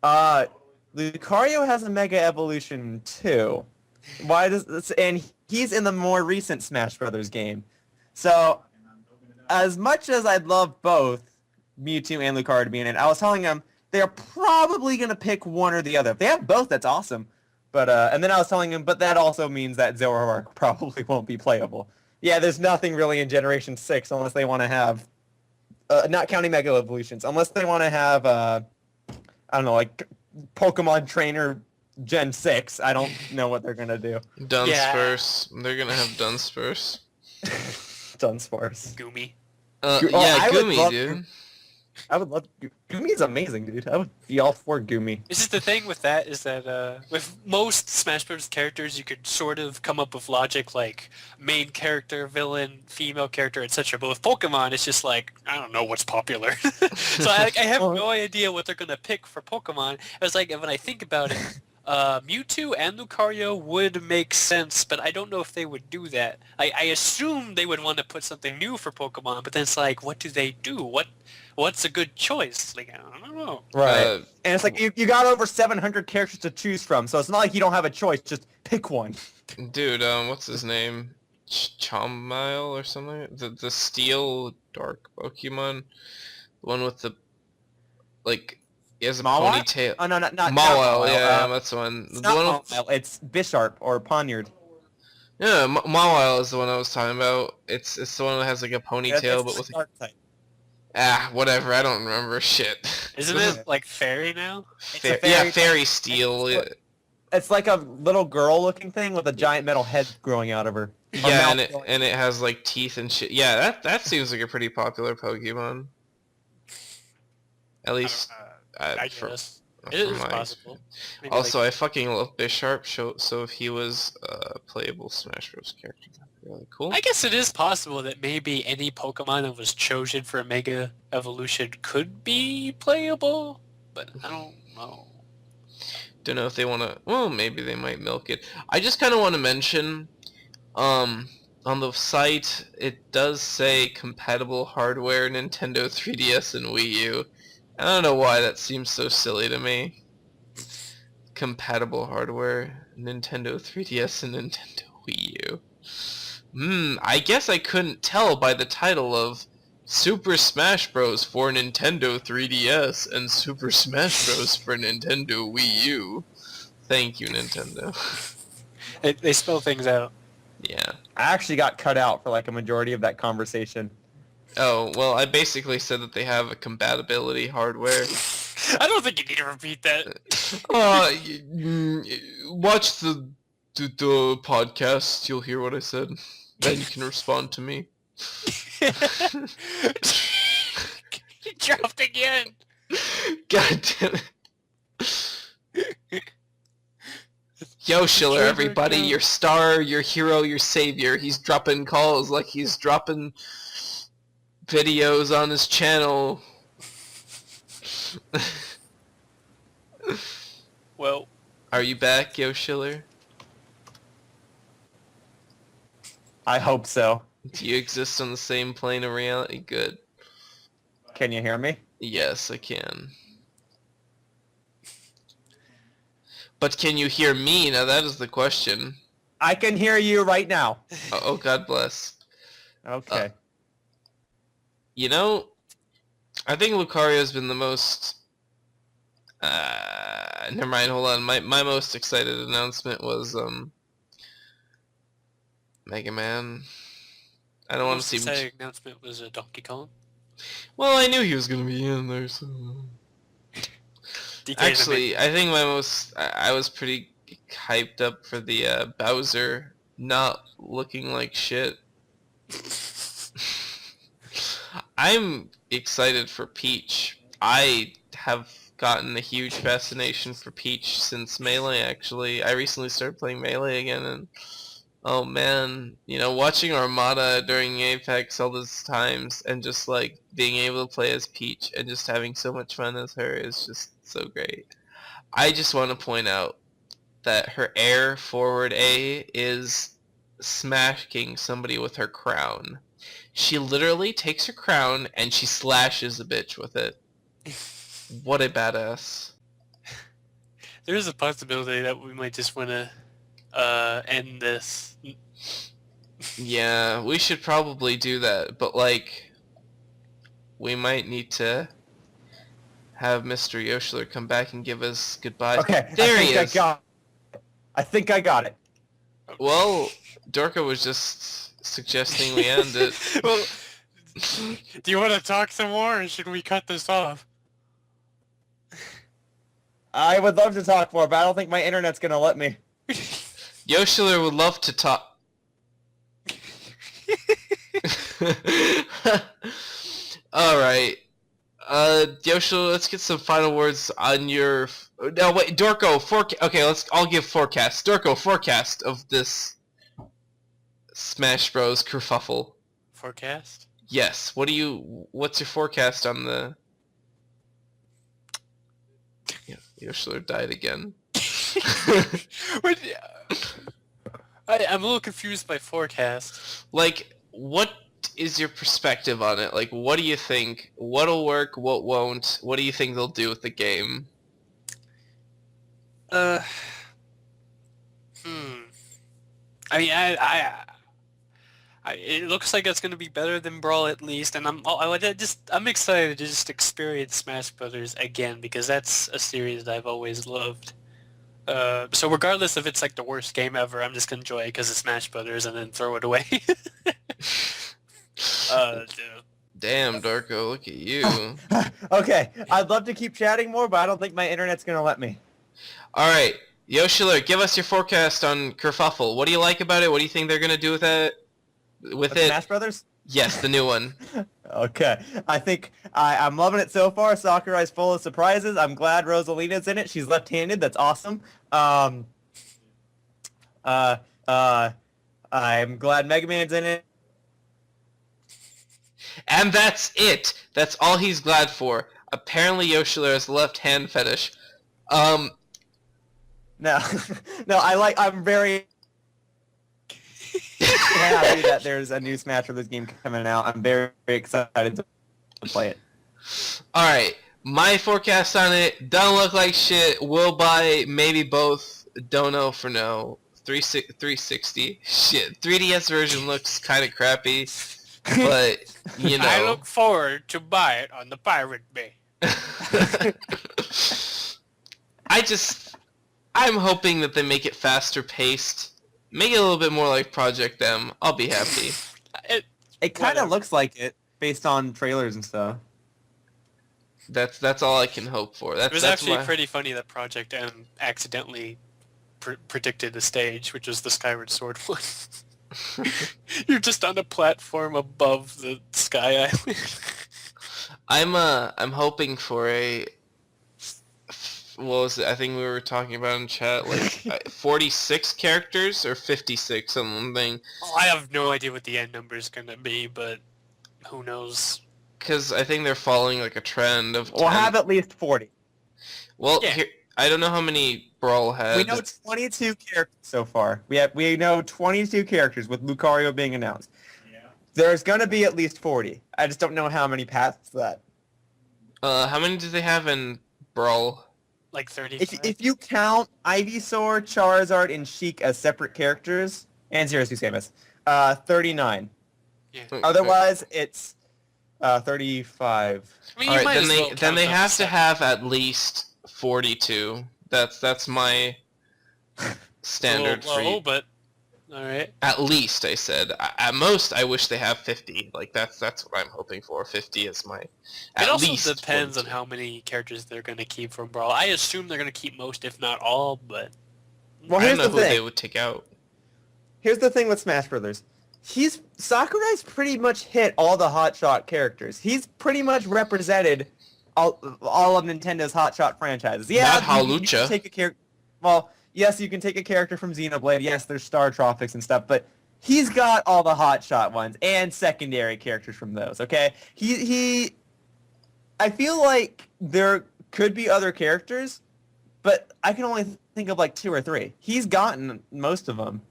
Lucario has a Mega Evolution too. Why does this? And he's in the more recent Smash Brothers game. So as much as I'd love both Mewtwo and Lucario to be in it, I was telling them they're probably gonna pick one or the other. If they have both, that's awesome. But and then I was telling him, but that also means that Zoroark probably won't be playable. Yeah, there's nothing really in Generation 6 unless they want to have, not counting Mega Evolutions, unless they want to have, I don't know, like Pokemon Trainer Gen 6. I don't know what they're gonna do. Dunsparce. They're gonna have Dunsparce. Dunsparce. Goomy. Yeah, I would Goomy, love dude. I would love Goomy's amazing, dude. I would be all for Goomy. This is the thing with that is that with most Smash Bros. Characters, you could sort of come up with logic like main character, villain, female character, etc. But with Pokemon, it's just like, I don't know what's popular. So I have no idea what they're going to pick for Pokemon. It's like, when I think about it, Mewtwo and Lucario would make sense, but I don't know if they would do that. I assume they would want to put something new for Pokemon, but then it's like, what do they do? What's a good choice? Like, I don't know. Right. And it's like, you got over 700 characters to choose from, so it's not like you don't have a choice. Just pick one. Dude, what's his name? Chombile or something? The Steel Dark Pokemon? The one with the, like, he has a Mawile? ponytail. Oh, no, not Mawile, yeah, that's the one. It's The not one with, Mawile, it's Bisharp or Ponyard. yeah, Mawile is the one I was talking about. It's the one that has like a ponytail, but with Dark type. whatever. I don't remember shit. Isn't it like fairy now? Yeah, Fairy Steel. Yeah, It's like a little girl-looking thing with a giant metal head growing out of her. Or yeah, mouth and it has like teeth and shit. Yeah, that seems like a pretty popular Pokemon. At least, I for- guess. for It is my possible. Maybe Also, like, I fucking love Bisharp, so if he was a playable Smash Bros. Character, that'd be really cool. I guess it is possible that maybe any Pokemon that was chosen for a Mega Evolution could be playable, but I don't know. Don't know if they want to. Well, maybe they might milk it. I just kind of want to mention, on the site, it does say compatible hardware, Nintendo 3DS and Wii U. I don't know why that seems so silly to me. Compatible hardware, Nintendo 3DS and Nintendo Wii U. I guess I couldn't tell by the title of Super Smash Bros. For Nintendo 3DS and Super Smash Bros. For Nintendo Wii U. Thank you, Nintendo. They spell things out. Yeah. I actually got cut out for like a majority of that conversation. Oh, well, I basically said that they have a compatibility hardware. I don't think you need to repeat that. Watch the podcast, you'll hear what I said. Then you can respond to me. You dropped again. God damn it. Yoshiller, everybody, your star, your hero, your savior. He's dropping calls like he's dropping videos on his channel. Well, Are you back, Yoshiller? I hope so. Do you exist on the same plane of reality? Good. Can you hear me? Yes, I can. But can you hear me? Now that is the question. I can hear you right now. Oh, God bless. Okay. You know, I think Lucario's been the most... never mind, hold on. My most excited announcement was, Mega Man. I don't want to see... the announcement was a Donkey Kong. Well, I knew he was going to be in there, so... Actually, I think I was pretty hyped up for the Bowser not looking like shit. I'm excited for Peach. I have gotten a huge fascination for Peach since Melee, actually. I recently started playing Melee again, and Oh man, watching Armada during Apex all those times and just like being able to play as Peach and just having so much fun as her is just so great. I just want to point out that her air forward A is smacking somebody with her crown. She literally takes her crown and she slashes a bitch with it. What a badass. There is a possibility that we might just want to end this. Yeah, we should probably do that, but like, we might need to have Mr. Yoshiller come back and give us goodbye. Okay, There he is. I think I got it. Well, Dorka was just suggesting we end it. Well, do you want to talk some more, or should we cut this off? I would love to talk more, but I don't think my internet's gonna let me. Yoshiller would love to talk. Alright. Yoshiller, let's get some final words on your... No, wait, Dorko, okay, I'll give forecast. Dorko, forecast of this Smash Bros. Kerfuffle. Forecast? Yes, what's your forecast on the... Yeah, Yoshiller died again. What- I'm a little confused by forecast. Like, what is your perspective on it? Like, what do you think? What'll work? What won't? What do you think they'll do with the game? I mean, it looks like it's going to be better than Brawl at least, and I'm excited to just experience Smash Brothers again because that's a series that I've always loved. So regardless if it's like the worst game ever, I'm just gonna enjoy it because it's Smash Brothers and then throw it away. Damn, Darko, look at you. Okay, I'd love to keep chatting more, but I don't think my internet's gonna let me. Alright, Yoshiller, give us your forecast on Kerfuffle. What do you like about it? What do you think they're gonna do with it? With it? Smash Brothers? Yes, the new one. Okay, I think I'm loving it so far. Sakurai's full of surprises. I'm glad Rosalina's in it. She's left-handed. That's awesome. I'm glad Mega Man's in it. And that's it. That's all he's glad for. Apparently Yoshiller has a left-hand fetish. No, no, I'm very happy that there's a new Smash Bros. Game coming out. I'm very, very excited to play it. Alright, my forecast on it, don't look like shit, will buy maybe both, don't know for no. 360, shit, 3DS version looks kinda crappy, but, you know. I look forward to buy it on the Pirate Bay. I'm hoping that they make it faster paced. Make it a little bit more like Project M. I'll be happy. It kind of looks like it based on trailers and stuff. That's all I can hope for. It was actually pretty funny that Project M accidentally predicted a stage, which was the Skyward Sword one. You're just on a platform above the Sky Island. I'm hoping for a... What was it? I think we were talking about in chat, like 46 characters or 56 something. I have no idea what the end number is gonna be, but who knows? Because I think they're following like a trend of 10. We'll have at least 40. Well, Yeah. here, I don't know how many Brawl had. We know 22 characters so far. We know 22 characters with Lucario being announced. Yeah. There's gonna be at least 40. I just don't know how many past that. How many do they have in Brawl? Like 30. If you count Ivysaur, Charizard, and Sheik as separate characters, and Zero Suit Samus, 39. Yeah. Otherwise, it's 35. I mean, All you right, might then as they well then count they up have the to set. have at least 42. That's my standard A little low, for but all right. at least. I said at most I wish they have 50. Like that's what I'm hoping for. 50 is my at It also least depends 42. on how many characters they're going to keep from Brawl. I assume they're going to keep most, if not all, but Well, I here's don't know the who they thing. would take out. Here's the thing with Smash Brothers. Sakurai's pretty much hit all the hotshot characters. He's pretty much represented all of Nintendo's hotshot franchises. Yeah, Not you Halucha. take a character. Well, yes, you can take a character from Xenoblade. Yes, there's Star Tropics and stuff, but he's got all the hotshot ones and secondary characters from those. Okay, I feel like there could be other characters, but I can only think of like 2 or 3. He's gotten most of them.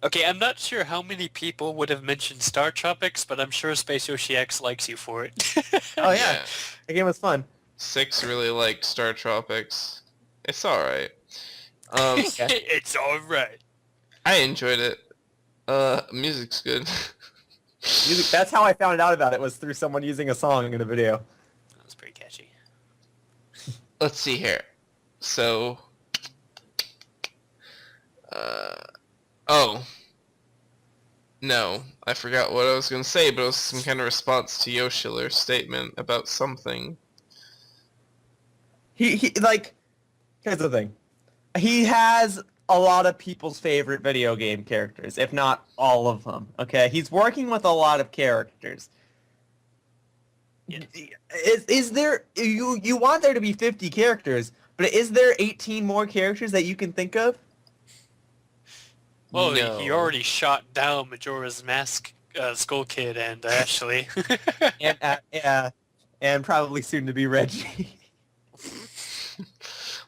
Okay, I'm not sure how many people would have mentioned Star Tropics, but I'm sure Space Yoshi X likes you for it. Oh yeah, the game was fun. 6 really liked Star Tropics. It's alright. It's alright. I enjoyed it. Music's good. Music, that's how I found out about it, was through someone using a song in a video. That was pretty catchy. Let's see here. So, oh. No, I forgot what I was going to say, but it was some kind of response to Yoshiller's statement about something. He like, here's the thing. He has a lot of people's favorite video game characters, if not all of them. Okay, he's working with a lot of characters. Yeah. Is there you want there to be 50 characters, but is there 18 more characters that you can think of? Well, No. he already shot down Majora's Mask, Skull Kid, and Ashley. And probably soon to be Reggie.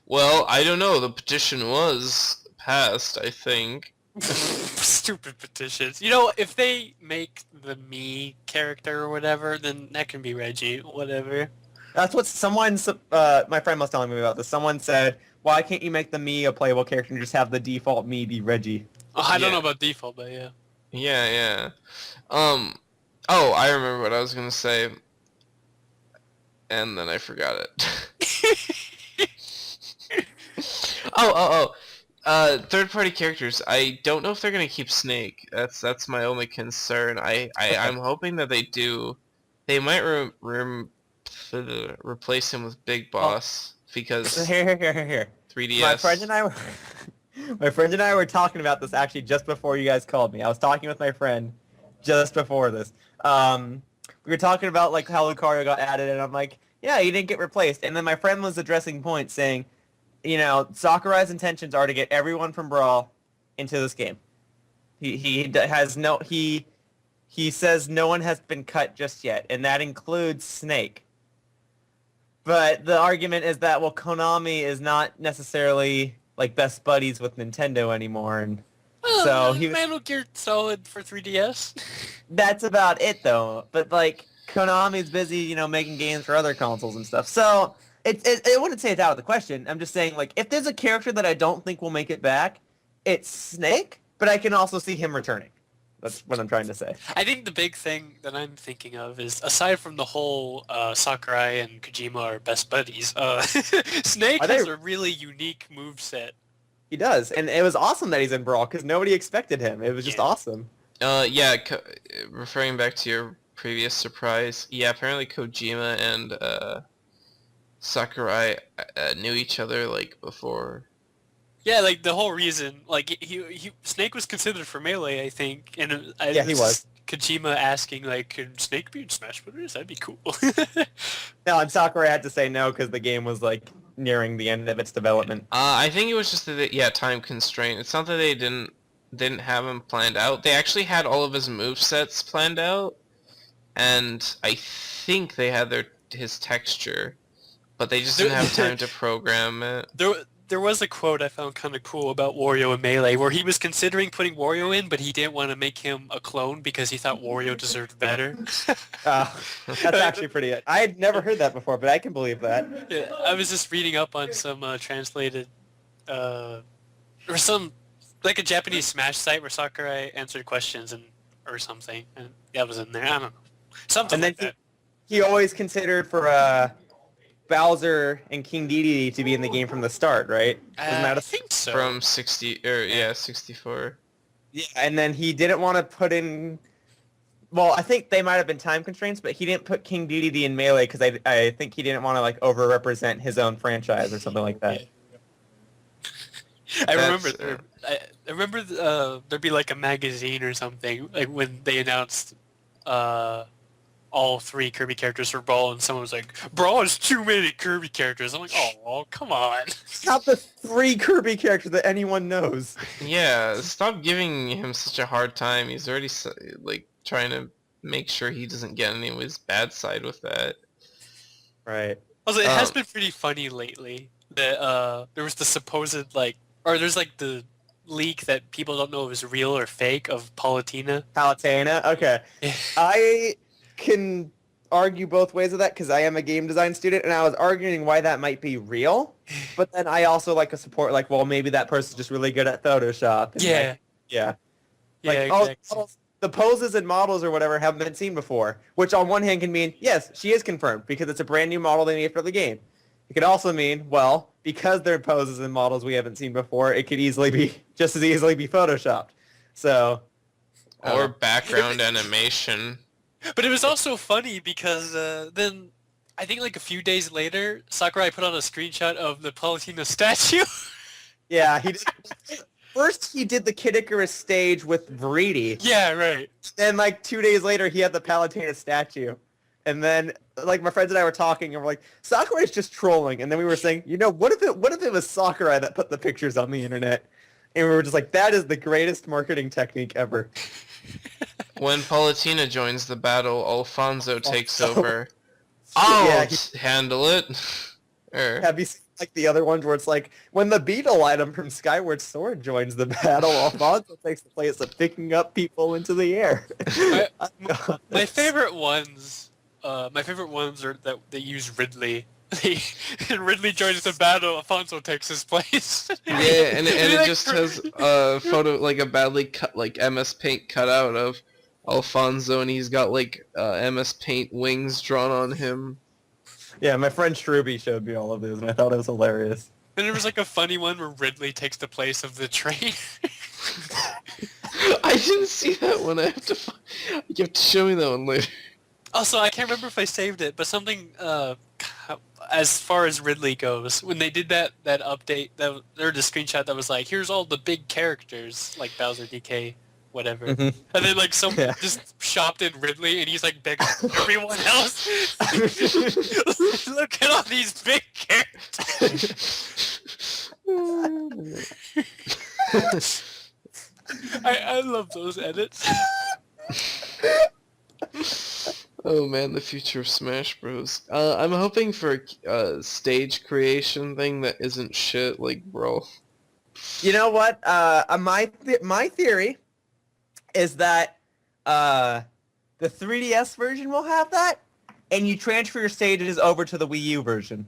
Well, I don't know. The petition was passed, I think. Stupid petitions. You know, if they make the me character or whatever, then that can be Reggie. Whatever. That's what my friend was telling me about this. Someone said, "Why can't you make the me a playable character and just have the default me be Reggie?" Oh, I don't Yeah. know about default, but yeah. Yeah. Oh, I remember what I was gonna say, and then I forgot it. Third-party characters. I don't know if they're gonna keep Snake. That's my only concern. I'm hoping that they do. They might replace him with Big Boss because Here. 3DS. My friend and I were talking about this actually just before you guys called me. I was talking with my friend just before this. We were talking about like how Lucario got added, and I'm like, yeah, he didn't get replaced. And then my friend was addressing points, saying, you know, Sakurai's intentions are to get everyone from Brawl into this game. He says no one has been cut just yet, and that includes Snake. But the argument is that, well, Konami is not necessarily like best buddies with Nintendo anymore, and so he was, Metal Gear Solid for 3DS. that's about it though. But like Konami's busy, you know, making games for other consoles and stuff. So I wouldn't say it's out of the question. I'm just saying, like, if there's a character that I don't think will make it back, it's Snake, but I can also see him returning. That's what I'm trying to say. I think the big thing that I'm thinking of is, aside from the whole Sakurai and Kojima are best buddies, Snake Are they- has a really unique moveset. He does, and it was awesome that he's in Brawl because nobody expected him. It was just Yeah. awesome. Referring back to your previous surprise, yeah, apparently Kojima and Sakurai knew each other like before. Yeah, like the whole reason, like he Snake was considered for Melee, I think, and Yeah, he was. Kojima asking like, "Could Snake be in Smash Brothers? That'd be cool." No, and Sakurai had to say no because the game was like nearing the end of its development. I think it was just time constraint. It's not that they didn't have him planned out. They actually had all of his movesets planned out, and I think they had his texture, but they just didn't have time to program it. There was a quote I found kind of cool about Wario in Melee, where he was considering putting Wario in, but he didn't want to make him a clone because he thought Wario deserved better. That's actually pretty. I had never heard that before, but I can believe that. Yeah, I was just reading up on some translated, or some, like a Japanese Smash site where Sakurai answered questions or something, and that was in there. I don't know, something And then like that. he always considered for Bowser and King Dedede to be in the game from the start, right? Wasn't that I think so. From 64. Yeah, and then he didn't want to put in. Well, I think they might have been time constraints, but he didn't put King Dedede in Melee because I think he didn't want to like over-represent his own franchise or something like that. I That's, remember I remember there'd be like a magazine or something like when they announced all 3 Kirby characters for Brawl, and someone was like, Brawl has too many Kirby characters. I'm like, oh, come on. Not the 3 Kirby characters that anyone knows. Yeah, stop giving him such a hard time. He's already like trying to make sure he doesn't get any of his bad side with that. Right. Also, it has been pretty funny lately that there was the supposed there's like the leak that people don't know if it's real or fake of Palutena. Palutena? Okay. I can argue both ways of that because I am a game design student and I was arguing why that might be real. But then I also like to support well, maybe that person's just really good at Photoshop. And Yeah. Yeah. Yeah, exactly. The poses and models or whatever haven't been seen before, which on one hand can mean, yes, she is confirmed because it's a brand new model they made for the game. It could also mean, well, because they're poses and models we haven't seen before, it could just as easily be photoshopped. So, Or background animation. But it was also funny because then I think like a few days later, Sakurai put on a screenshot of the Palutena statue. yeah, he did. First, he did the Kid Icarus stage with Vreedy. Yeah, right. Then, like, 2 days later, he had the Palutena statue. And then, like, my friends and I were talking, and we're like, Sakurai's just trolling. And then we were saying, what if it was Sakurai that put the pictures on the internet? And we were just like, that is the greatest marketing technique ever. When Palutena joins the battle, Alfonso takes Alfonso. over. I'll Yeah, handle it. Have you seen, like, the other ones where it's like, when the beetle item from Skyward Sword joins the battle, Alfonso takes the place of picking up people into the air. My favorite ones are that they use Ridley. And Ridley joins the battle, Alfonso takes his place. Yeah, and it just has a photo, like a badly cut, like MS Paint cutout of Alfonso, and he's got like MS Paint wings drawn on him. Yeah, my friend Shruby showed me all of these, and I thought it was hilarious. And there was like a funny one where Ridley takes the place of the train. I didn't see that one. You have to show me that one later. Also, I can't remember if I saved it, but something as far as Ridley goes, when they did that update, or the screenshot that was like, here's all the big characters, like Bowser, DK, whatever. Mhm. And then like someone just shopped in Ridley, and he's like begging everyone else, look at all these big characters. I love those edits. Oh man, the future of Smash Bros. I'm hoping for a stage creation thing that isn't shit like Brawl. You know what? My theory is that the 3DS version will have that, and you transfer your stages over to the Wii U version.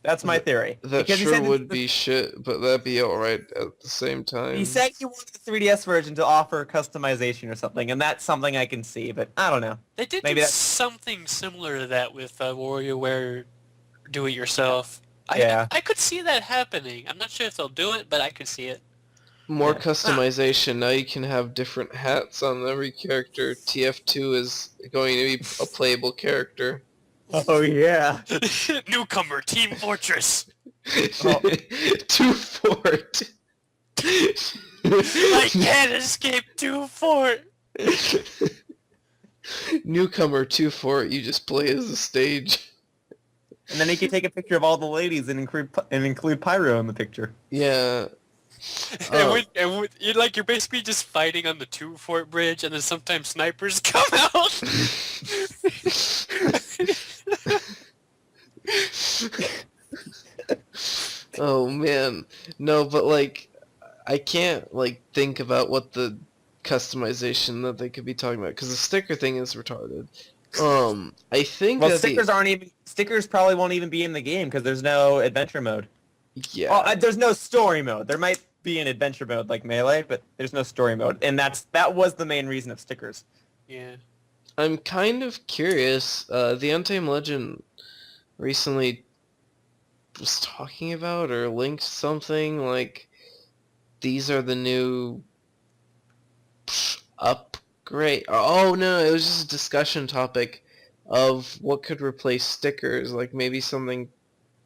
That's my theory. That Because he sure said would be shit, but that'd be alright at the same time. He said he wanted the 3DS version to offer customization or something, and that's something I can see, but I don't know. They did Maybe do that- something similar to that with WarioWare Do-It-Yourself. Yeah. I could see that happening. I'm not sure if they'll do it, but I could see it. More Yeah. customization. Now you can have different hats on every character. TF2 is going to be a playable character. Oh, yeah. Newcomer, Team Fortress. Oh. 2 Fort. I can't escape 2 Fort. Newcomer 2 Fort. You just play as a stage. And then he can take a picture of all the ladies and include Pyro in the picture. Yeah. You're basically just fighting on the 2 Fort bridge, and then sometimes snipers come out. Oh man. No, but like I can't like think about what the customization that they could be talking about because the sticker thing is retarded. I think Well, that stickers probably won't even be in the game because there's no adventure mode. yeah. Well, there's no story mode. There might be an adventure mode like Melee, but there's no story mode, and that was the main reason of stickers. Yeah. I'm kind of curious. The Untamed Legend recently was talking about or linked something like these are the new upgrade. Oh no, it was just a discussion topic of what could replace stickers. Like maybe something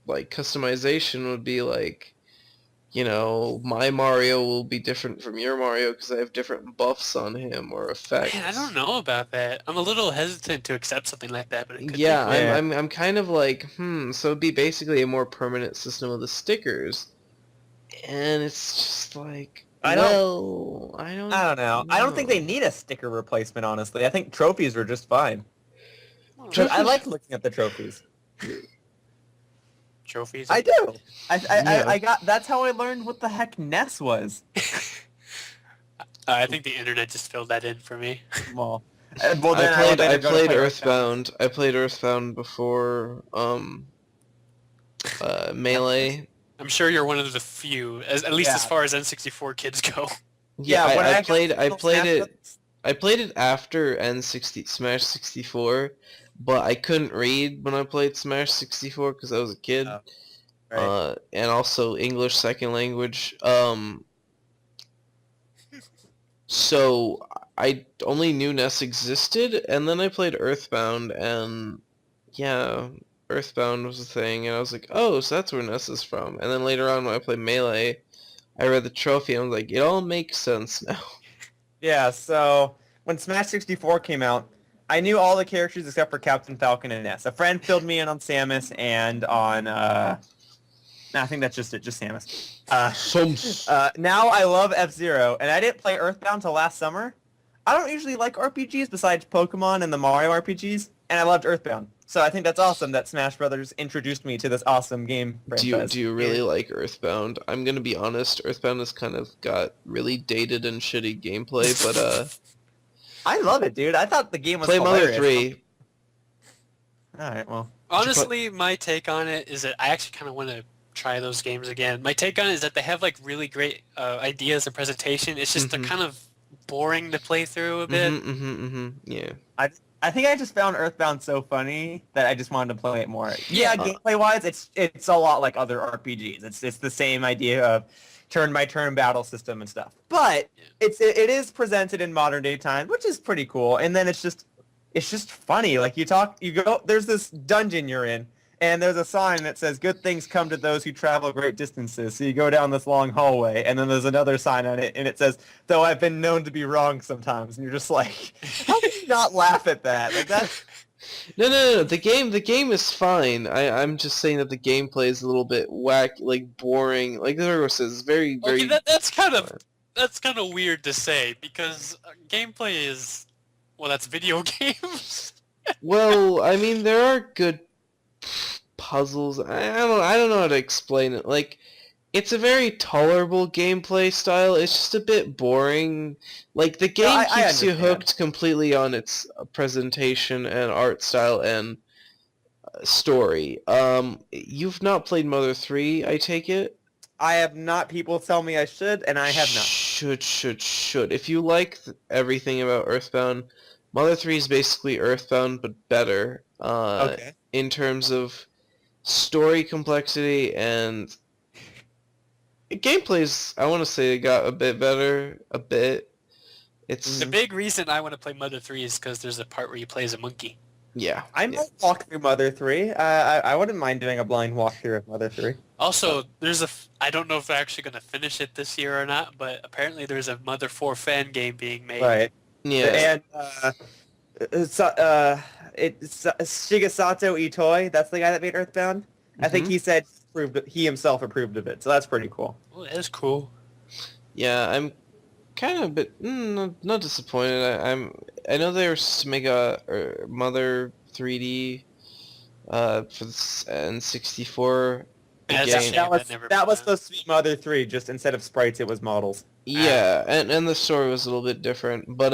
like customization would be like my Mario will be different from your Mario because I have different buffs on him or effects. Man, I don't know about that. I'm a little hesitant to accept something like that, but it could Yeah, be. I'm kind of like, so it'd be basically a more permanent system of the stickers. And it's just like, I don't know. I don't think they know. need a sticker replacement, honestly. I think trophies were just fine. Oh, Trophies- I like looking at the trophies. trophies. I do. Yeah. I got. That's how I learned what the heck NES was. I think the internet just filled that in for me. Well, I then played go to play Earthbound. I played Earthbound before Melee. I'm sure you're one of the few, at least as Yeah. far as N64 kids go. Yeah, when I got played Little it. Smash I played it after Smash 64, but I couldn't read when I played Smash 64 because I was a kid. Oh, right. And also English second language. So I only knew NES existed, and then I played Earthbound, and yeah, Earthbound was a thing, and I was like, oh, so that's where NES is from. And then later on when I played Melee, I read the trophy, and I was like, it all makes sense now. Yeah, so when Smash 64 came out, I knew all the characters except for Captain Falcon and Ness. A friend filled me in on Samus and on, I think that's just it, just Samus. Now I love F-Zero, and I didn't play Earthbound till last summer. I don't usually like RPGs besides Pokemon and the Mario RPGs, and I loved Earthbound. So I think that's awesome that Smash Brothers introduced me to this awesome game franchise. Do you really like Earthbound? I'm gonna be honest, Earthbound has kind of got really dated and shitty gameplay, but I love it, dude. I thought the game was play hilarious. Mother 3. Alright, well. Honestly, my take on it is that I actually kind of want to try those games again. My take on it is that they have like really great ideas and presentation. It's just they're kind of boring to play through a bit. Yeah. I think I just found Earthbound so funny that I just wanted to play it more. Yeah, gameplay-wise, it's a lot like other RPGs. It's the same idea of turn-by-turn battle system and stuff. But it is presented in modern-day times, which is pretty cool. And then it's just funny. Like you go. There's this dungeon you're in, and there's a sign that says "Good things come to those who travel great distances." So you go down this long hallway, and then there's another sign on it, and it says, "Though I've been known to be wrong sometimes." And you're just like, how can you not laugh at that? Like that. No. The game is fine. I'm just saying that the gameplay is a little bit whack, like boring. Like the Virgo says, it's very. Okay, that's kind of weird to say because gameplay is that's video games. Well, I mean, there are good puzzles. I don't know how to explain it. Like, it's a very tolerable gameplay style. It's just a bit boring. Like, the game I keeps you understand. hooked completely on its presentation and art style and story. You've not played Mother 3, I take it? I have not. People tell me I should, and I have not. Should. If you like everything about Earthbound, Mother 3 is basically Earthbound, but better. Okay. In terms of story complexity and gameplays, I want to say it got a bit better. A bit. It's The big reason I want to play Mother 3 is because there's a part where you play as a monkey. yeah. I might walk through Mother 3. I wouldn't mind doing a blind walkthrough of Mother 3. Also, I don't know if they're actually going to finish it this year or not, but apparently there's a Mother 4 fan game being made. Right. Yeah. And it's Shigesato Itoi. That's the guy that made Earthbound. I think he said he himself approved of it, so that's pretty cool. Well, that is cool. Yeah, I'm kind of a bit not disappointed. I know they were supposed to make a Mother 3D for the N64 That's game. a shame. That was supposed to be Mother 3, just instead of sprites, it was models. Yeah, and the story was a little bit different, but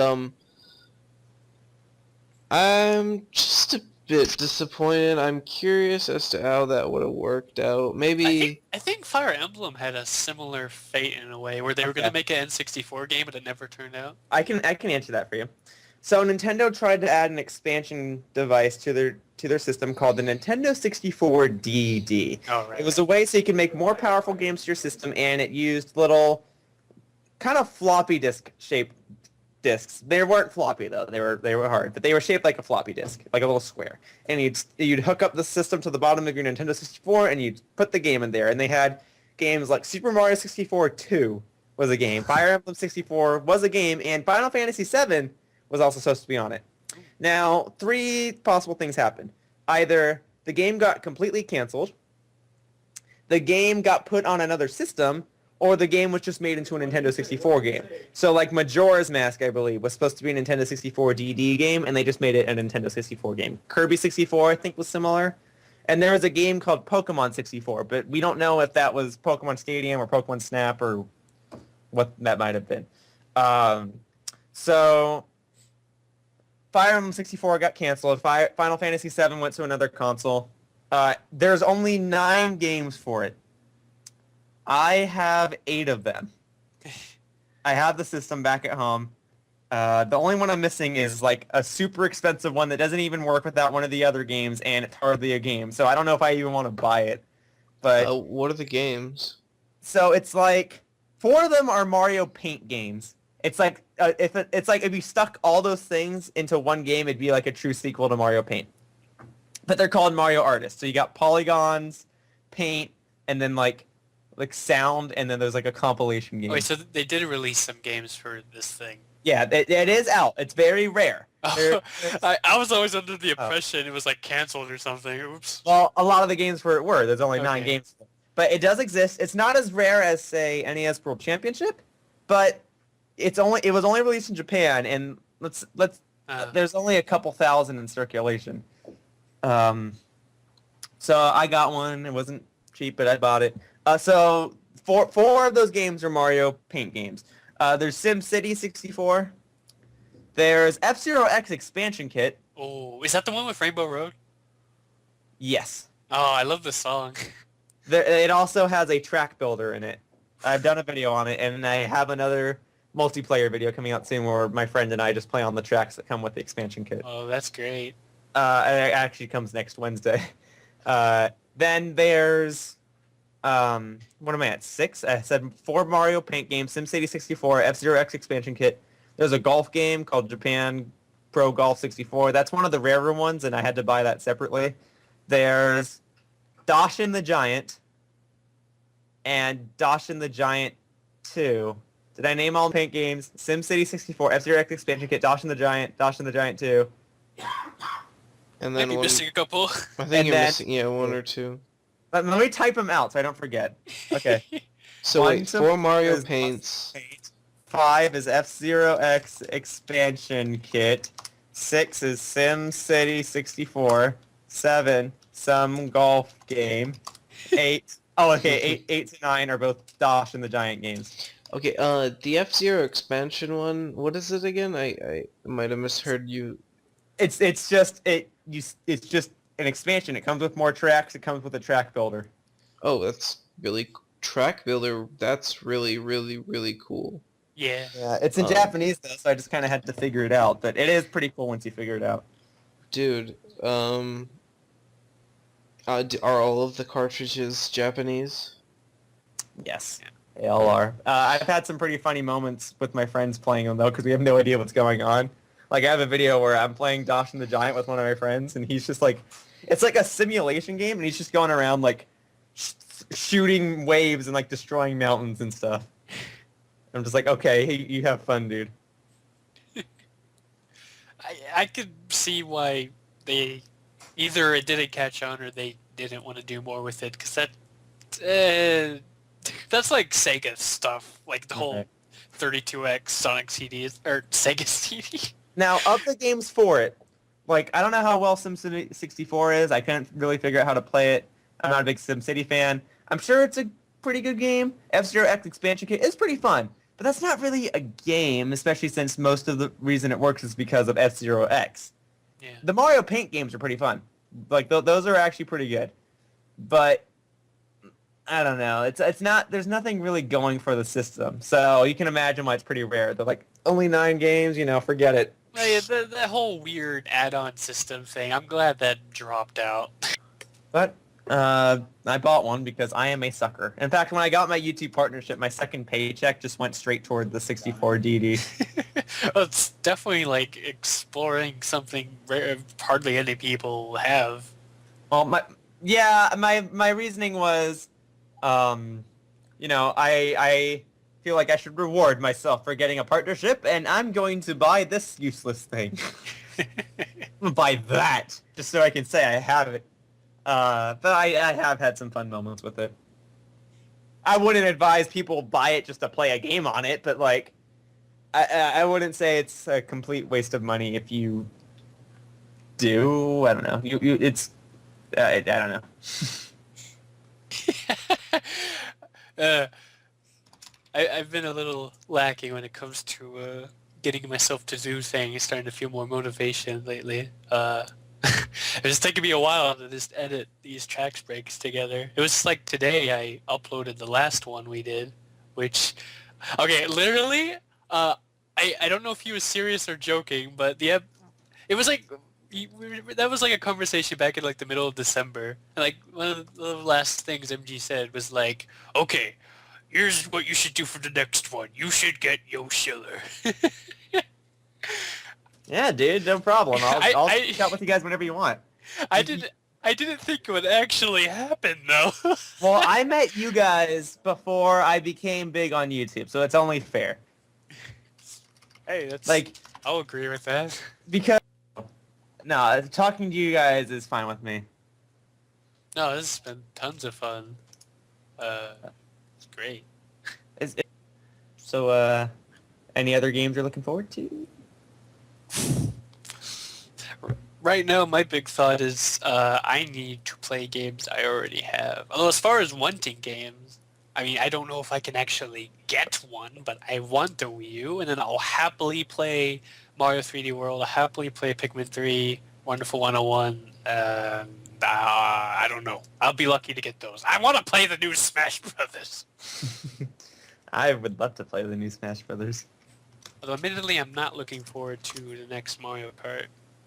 I'm just a bit disappointed. I'm curious as to how that would have worked out. Maybe I think Fire Emblem had a similar fate in a way, where they were going to make an N64 game, but it never turned out. I can answer that for you. So Nintendo tried to add an expansion device to their system called the Nintendo 64 DD. Oh, right. It was a way so you could make more powerful games to your system, and it used little kind of floppy disk shaped discs. They weren't floppy though. They were hard, but they were shaped like a floppy disk, like a little square. And you'd hook up the system to the bottom of your Nintendo 64, and you'd put the game in there. And they had games like Super Mario 64 2 was a game, Fire Emblem 64 was a game, and Final Fantasy 7 was also supposed to be on it. Now, three possible things happened. Either the game got completely canceled, the game got put on another system, or the game was just made into a Nintendo 64 game. So like Majora's Mask, I believe, was supposed to be a Nintendo 64 DD game, and they just made it a Nintendo 64 game. Kirby 64, I think, was similar. And there was a game called Pokemon 64, but we don't know if that was Pokemon Stadium or Pokemon Snap or what that might have been. So Fire Emblem 64 got canceled. Final Fantasy 7 went to another console. There's only 9 games for it. I have 8 of them. I have the system back at home. The only one I'm missing is like a super expensive one that doesn't even work without one of the other games, and it's hardly a game. So I don't know if I even want to buy it. But What are the games? so it's like 4 of them are Mario Paint games. It's like if you stuck all those things into one game, it'd be like a true sequel to Mario Paint. But they're called Mario Artists. So you got polygons, paint, and then like sound, and then there's like a compilation game. Wait, so they did release some games for this thing. Yeah, it is out. It's very rare. I was always under the impression it was like canceled or something. Oops. Well, a lot of the games for it were. There's only 9 Okay. games. But it does exist. It's not as rare as, say, NES World Championship, but it was only released in Japan, and there's only a couple thousand in circulation. So I got one. It wasn't cheap, but I bought it. So four of those games are Mario Paint games. There's SimCity 64. There's F-Zero X Expansion Kit. Oh, is that the one with Rainbow Road? Yes. Oh, I love this song. It also has a track builder in it. I've done a video on it, and I have another multiplayer video coming out soon where my friend and I just play on the tracks that come with the expansion kit. Oh, that's great. It actually comes next Wednesday. Then there's, what am I at, 6? I said 4 Mario Paint games, SimCity 64, F-Zero X expansion kit. There's a golf game called Japan Pro Golf 64. That's one of the rarer ones, and I had to buy that separately. There's Dashin the Giant and Dashin the Giant 2. Did I name all the Paint games? SimCity 64, F-Zero X expansion kit, Dashin the Giant 2. And Might then be one, missing a couple. I think and you're then- missing, 1 or 2. Let me type them out so I don't forget. Okay. So One wait, to 4 Mario is Paints. 5 is F-Zero X expansion kit. 6 is SimCity 64. 7, some golf game. 8. Oh, okay. 8 to 9 are both Dosh and the Giant games. Okay, the F-Zero expansion one, what is it again? I might have misheard you. It's just an expansion. It comes with more tracks. It comes with a track builder. Oh, that's really track builder. That's really, really, really cool. Yeah. Yeah, it's in Japanese though, so I just kind of had to figure it out. But it is pretty cool once you figure it out. Dude, are all of the cartridges Japanese? Yes, they all are. I've had some pretty funny moments with my friends playing them though, because we have no idea what's going on. Like I have a video where I'm playing Dosh and the Giant with one of my friends, and he's just like, it's like a simulation game, and he's just going around like shooting waves and like destroying mountains and stuff. I'm just like, okay, you have fun, dude. I could see why they either it didn't catch on or they didn't want to do more with it, because that's like Sega stuff, like the whole Okay. 32X Sonic CD or Sega CD. Now, of the games for it, like, I don't know how well SimCity 64 is. I couldn't really figure out how to play it. I'm not a big SimCity fan. I'm sure it's a pretty good game. F-Zero X expansion kit is pretty fun, but that's not really a game, especially since most of the reason it works is because of F-Zero X. Yeah. The Mario Paint games are pretty fun. Like, those are actually pretty good. But I don't know. It's not. There's nothing really going for the system, so you can imagine why it's pretty rare. They're like only 9 games. Forget it. Well, yeah, that whole weird add-on system thing, I'm glad that dropped out. But I bought one because I am a sucker. In fact, when I got my YouTube partnership, my second paycheck just went straight toward the 64 DD. Well, it's definitely like exploring something hardly any people have. Well, my reasoning was, I feel like I should reward myself for getting a partnership, and I'm going to buy this useless thing. I'm gonna buy that just so I can say I have it. But I have had some fun moments with it. I wouldn't advise people buy it just to play a game on it, but like, I wouldn't say it's a complete waste of money if you do. I don't know. It's I don't know. I've been a little lacking when it comes to getting myself to do things, starting to feel more motivation lately. It's taken me a while to just edit these Chax breaks together. It was like today I uploaded the last one we did, which, okay, literally, I don't know if he was serious or joking, but it was like, that was like a conversation back in like the middle of December. And like one of the last things MG said was like, okay, here's what you should do for the next one. You should get Yoshiller. Yeah, dude, no problem. I'll chat with you guys whenever you want. I didn't think it would actually happen though. Well, I met you guys before I became big on YouTube, so it's only fair. Hey, that's Like, I'll agree with that. because no, talking to you guys is fine with me. No, this has been tons of fun. It's great. So, any other games you're looking forward to? Right now, my big thought is I need to play games I already have. Although as far as wanting games, I mean, I don't know if I can actually get one, but I want the Wii U, and then I'll happily play Mario 3D World, I'll happily play Pikmin 3, Wonderful 101, I don't know. I'll be lucky to get those. I want to play the new Smash Brothers. I would love to play the new Smash Brothers. Although admittedly, I'm not looking forward to the next Mario Kart.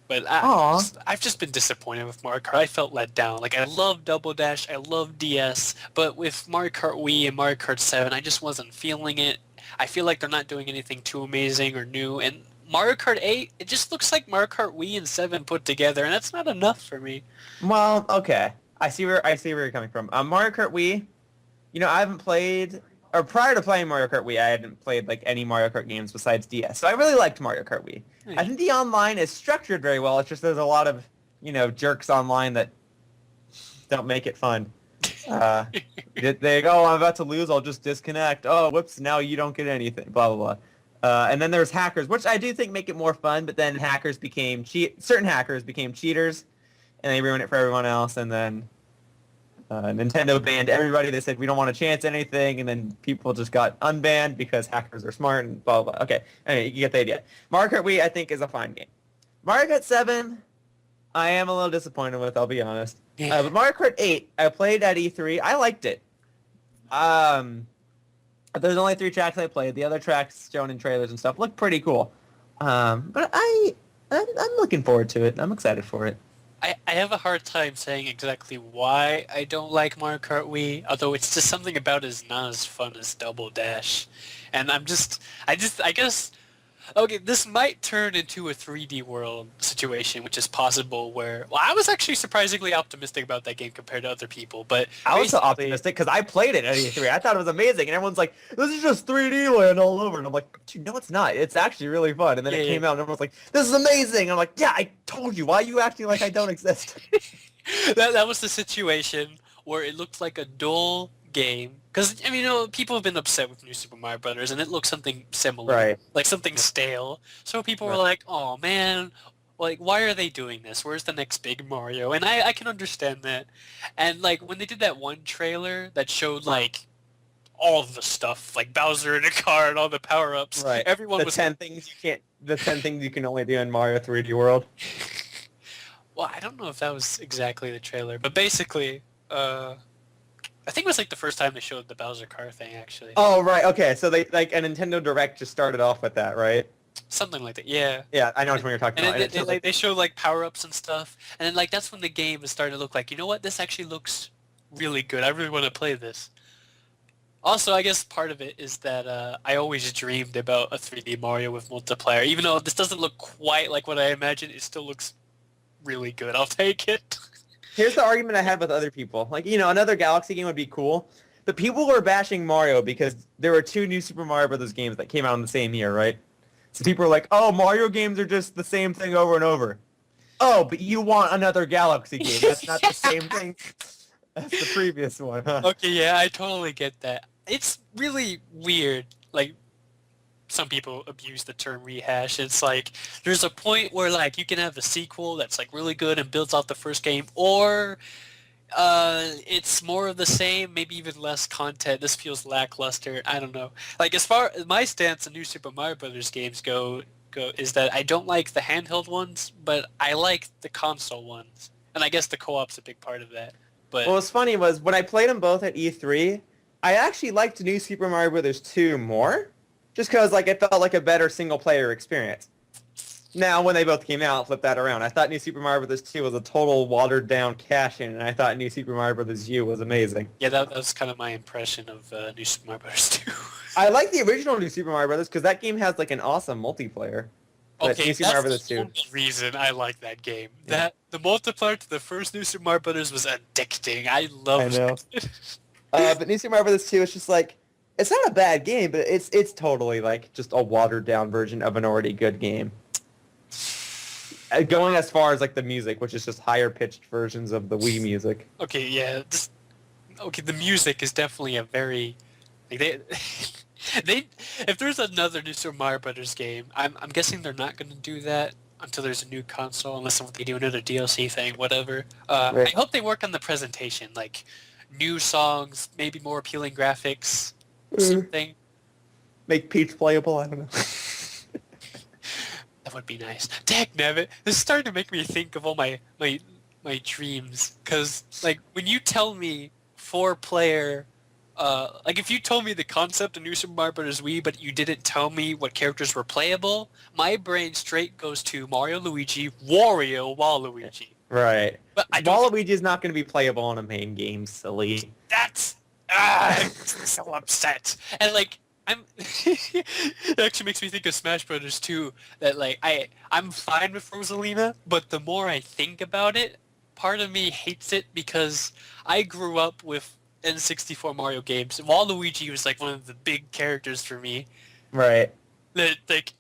But I've just been disappointed with Mario Kart. I felt let down. Like, I love Double Dash, I love DS, but with Mario Kart Wii and Mario Kart 7, I just wasn't feeling it. I feel like they're not doing anything too amazing or new. And Mario Kart 8, it just looks like Mario Kart Wii and 7 put together, and that's not enough for me. Well, okay. I see where you're coming from. Mario Kart Wii, I haven't played, or prior to playing Mario Kart Wii, I hadn't played like any Mario Kart games besides DS. So I really liked Mario Kart Wii. I think the online is structured very well. It's just there's a lot of, jerks online that don't make it fun. They go, oh, I'm about to lose, I'll just disconnect. Oh, whoops, now you don't get anything, blah, blah, blah. And then there's hackers, which I do think make it more fun, but then certain hackers became cheaters, and they ruin it for everyone else, and then Nintendo banned everybody. They said, we don't want to chance anything, and then people just got unbanned because hackers are smart and blah, blah, blah. Okay, anyway, you get the idea. Mario Kart Wii, I think, is a fine game. Mario Kart 7, I am a little disappointed with, I'll be honest. But Mario Kart 8, I played at E3. I liked it. There's only 3 tracks I played. The other tracks shown in trailers and stuff look pretty cool. But I'm looking forward to it. I'm excited for it. I have a hard time saying exactly why I don't like Mario Kart Wii, although it's just something about it is not as fun as Double Dash. And I guess, okay, this might turn into a 3D World situation, which is possible where, well, I was actually surprisingly optimistic about that game compared to other people, but I was so optimistic because I played it at E3. I thought it was amazing, and everyone's like, this is just 3D land all over. And I'm like, dude, no, it's not. It's actually really fun. And then it came out, and everyone's like, this is amazing. I'm like, yeah, I told you. Why are you acting like I don't exist? that was the situation where it looked like a dull game. Because, I mean, people have been upset with New Super Mario Brothers, and it looks something similar. Right. Like something stale. So people were like, oh, man, like, why are they doing this? Where's the next big Mario? And I can understand that. And, like, when they did that one trailer that showed, like, all of the stuff, like Bowser in a car and all the power-ups, right. Everyone was... the 10 things you can only do in Mario 3D World. Well, I don't know if that was exactly the trailer, but basically, I think it was like the first time they showed the Bowser car thing, actually. Oh, right. Okay, so they like a Nintendo Direct just started off with that, right? Something like that, yeah. Yeah, I know what you're talking about. And they showed like power-ups and stuff, and then like that's when the game is starting to look like, you know what, this actually looks really good. I really want to play this. Also, I guess part of it is that I always dreamed about a 3D Mario with multiplayer. Even though this doesn't look quite like what I imagined, it still looks really good. I'll take it. Here's the argument I had with other people. Like, another Galaxy game would be cool, But people were bashing Mario because there were 2 new Super Mario Brothers games that came out in the same year, right? So people were like, "Oh, Mario games are just the same thing over and over." Oh, but you want another Galaxy game? That's not the same thing as the previous one, huh? Okay, yeah, I totally get that. It's really weird. Like, some people abuse the term rehash. It's like there's a point where like you can have a sequel that's like really good and builds out the first game, or it's more of the same, maybe even less content. This feels lackluster. I don't know. Like as far as my stance on New Super Mario Brothers games go is that I don't like the handheld ones, but I like the console ones, and I guess the co-op's a big part of that. But What was funny was when I played them both at E3, I actually liked New Super Mario Brothers 2 more, just because like it felt like a better single-player experience. Now, when they both came out, flip that around. I thought New Super Mario Bros. 2 was a total watered-down cash-in, and I thought New Super Mario Bros. U was amazing. yeah, that was kind of my impression of New Super Mario Bros. 2. I like the original New Super Mario Bros. Because that game has like an awesome multiplayer. But Okay, New Super Mario Bros. that's the 2. only reason I like that game. Yeah. That the multiplayer to the first New Super Mario Bros. Was addicting. I loved I know. it. But New Super Mario Bros. 2 is just like, it's not a bad game, but it's totally like just a watered-down version of an already good game. Going as far as like the music, which is just higher-pitched versions of the Wii music. Okay, yeah. The music is definitely a very like they if there's another New Super Mario Brothers game, I'm guessing they're not going to do that until there's a new console, unless they do another DLC thing, whatever. Right. I hope they work on the presentation, like new songs, maybe more appealing graphics, something. Make Peach playable, I don't know. That would be nice. Dagnabbit, this is starting to make me think of all my dreams. Because, like, when you tell me 4-player... like, if you told me the concept of New Super Mario Bros. Wii, but you didn't tell me what characters were playable, my brain straight goes to Mario, Luigi, Wario, Waluigi. Right. But I don't... Waluigi's not going to be playable in a main game, silly. That's... I'm so upset. And, like... it actually makes me think of Smash Brothers too. That like I'm fine with Rosalina, but the more I think about it, part of me hates it because I grew up with N64 Mario games. Waluigi was like one of the big characters for me. Right. That like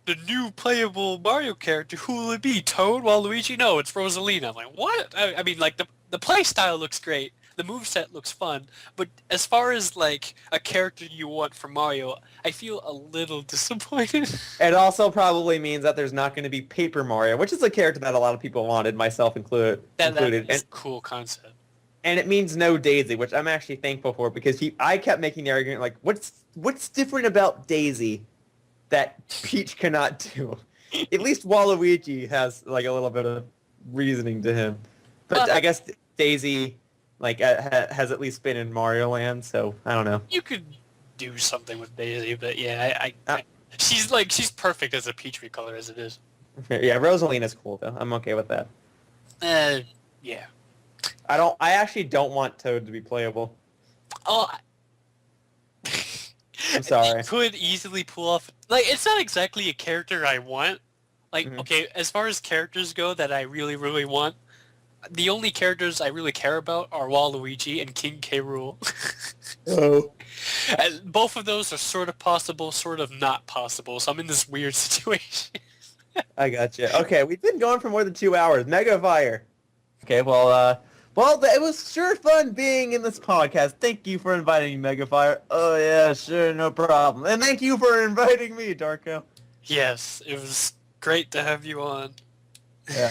the new playable Mario character, who will it be? Toad? Waluigi? No, it's Rosalina. I'm like, what? I mean, like the play style looks great. The moveset looks fun, but as far as like a character you want from Mario, I feel a little disappointed. It also probably means that there's not going to be Paper Mario, which is a character that a lot of people wanted, myself included. That is a cool concept. And it means no Daisy, which I'm actually thankful for because I kept making the argument like, what's different about Daisy that Peach cannot do? At least Waluigi has like a little bit of reasoning to him, but I guess Daisy. Like, has at least been in Mario Land, so I don't know. You could do something with Daisy, but yeah, she's perfect as a Peach recolor as it is. Yeah, Rosalina's cool though. I'm okay with that. Yeah. I actually don't want Toad to be playable. Oh, I'm sorry. It could easily pull off. Like, it's not exactly a character I want. Like, okay, as far as characters go that I really, really want, the only characters I really care about are Waluigi and King K. Rool. Oh. And both of those are sort of possible, sort of not possible, so I'm in this weird situation. I gotcha. Okay, we've been going for more than 2 hours. Mega Fire. Okay, well, it was sure fun being in this podcast. Thank you for inviting me, Mega Fire. Oh, yeah, sure, no problem. And thank you for inviting me, Darko. Yes, it was great to have you on.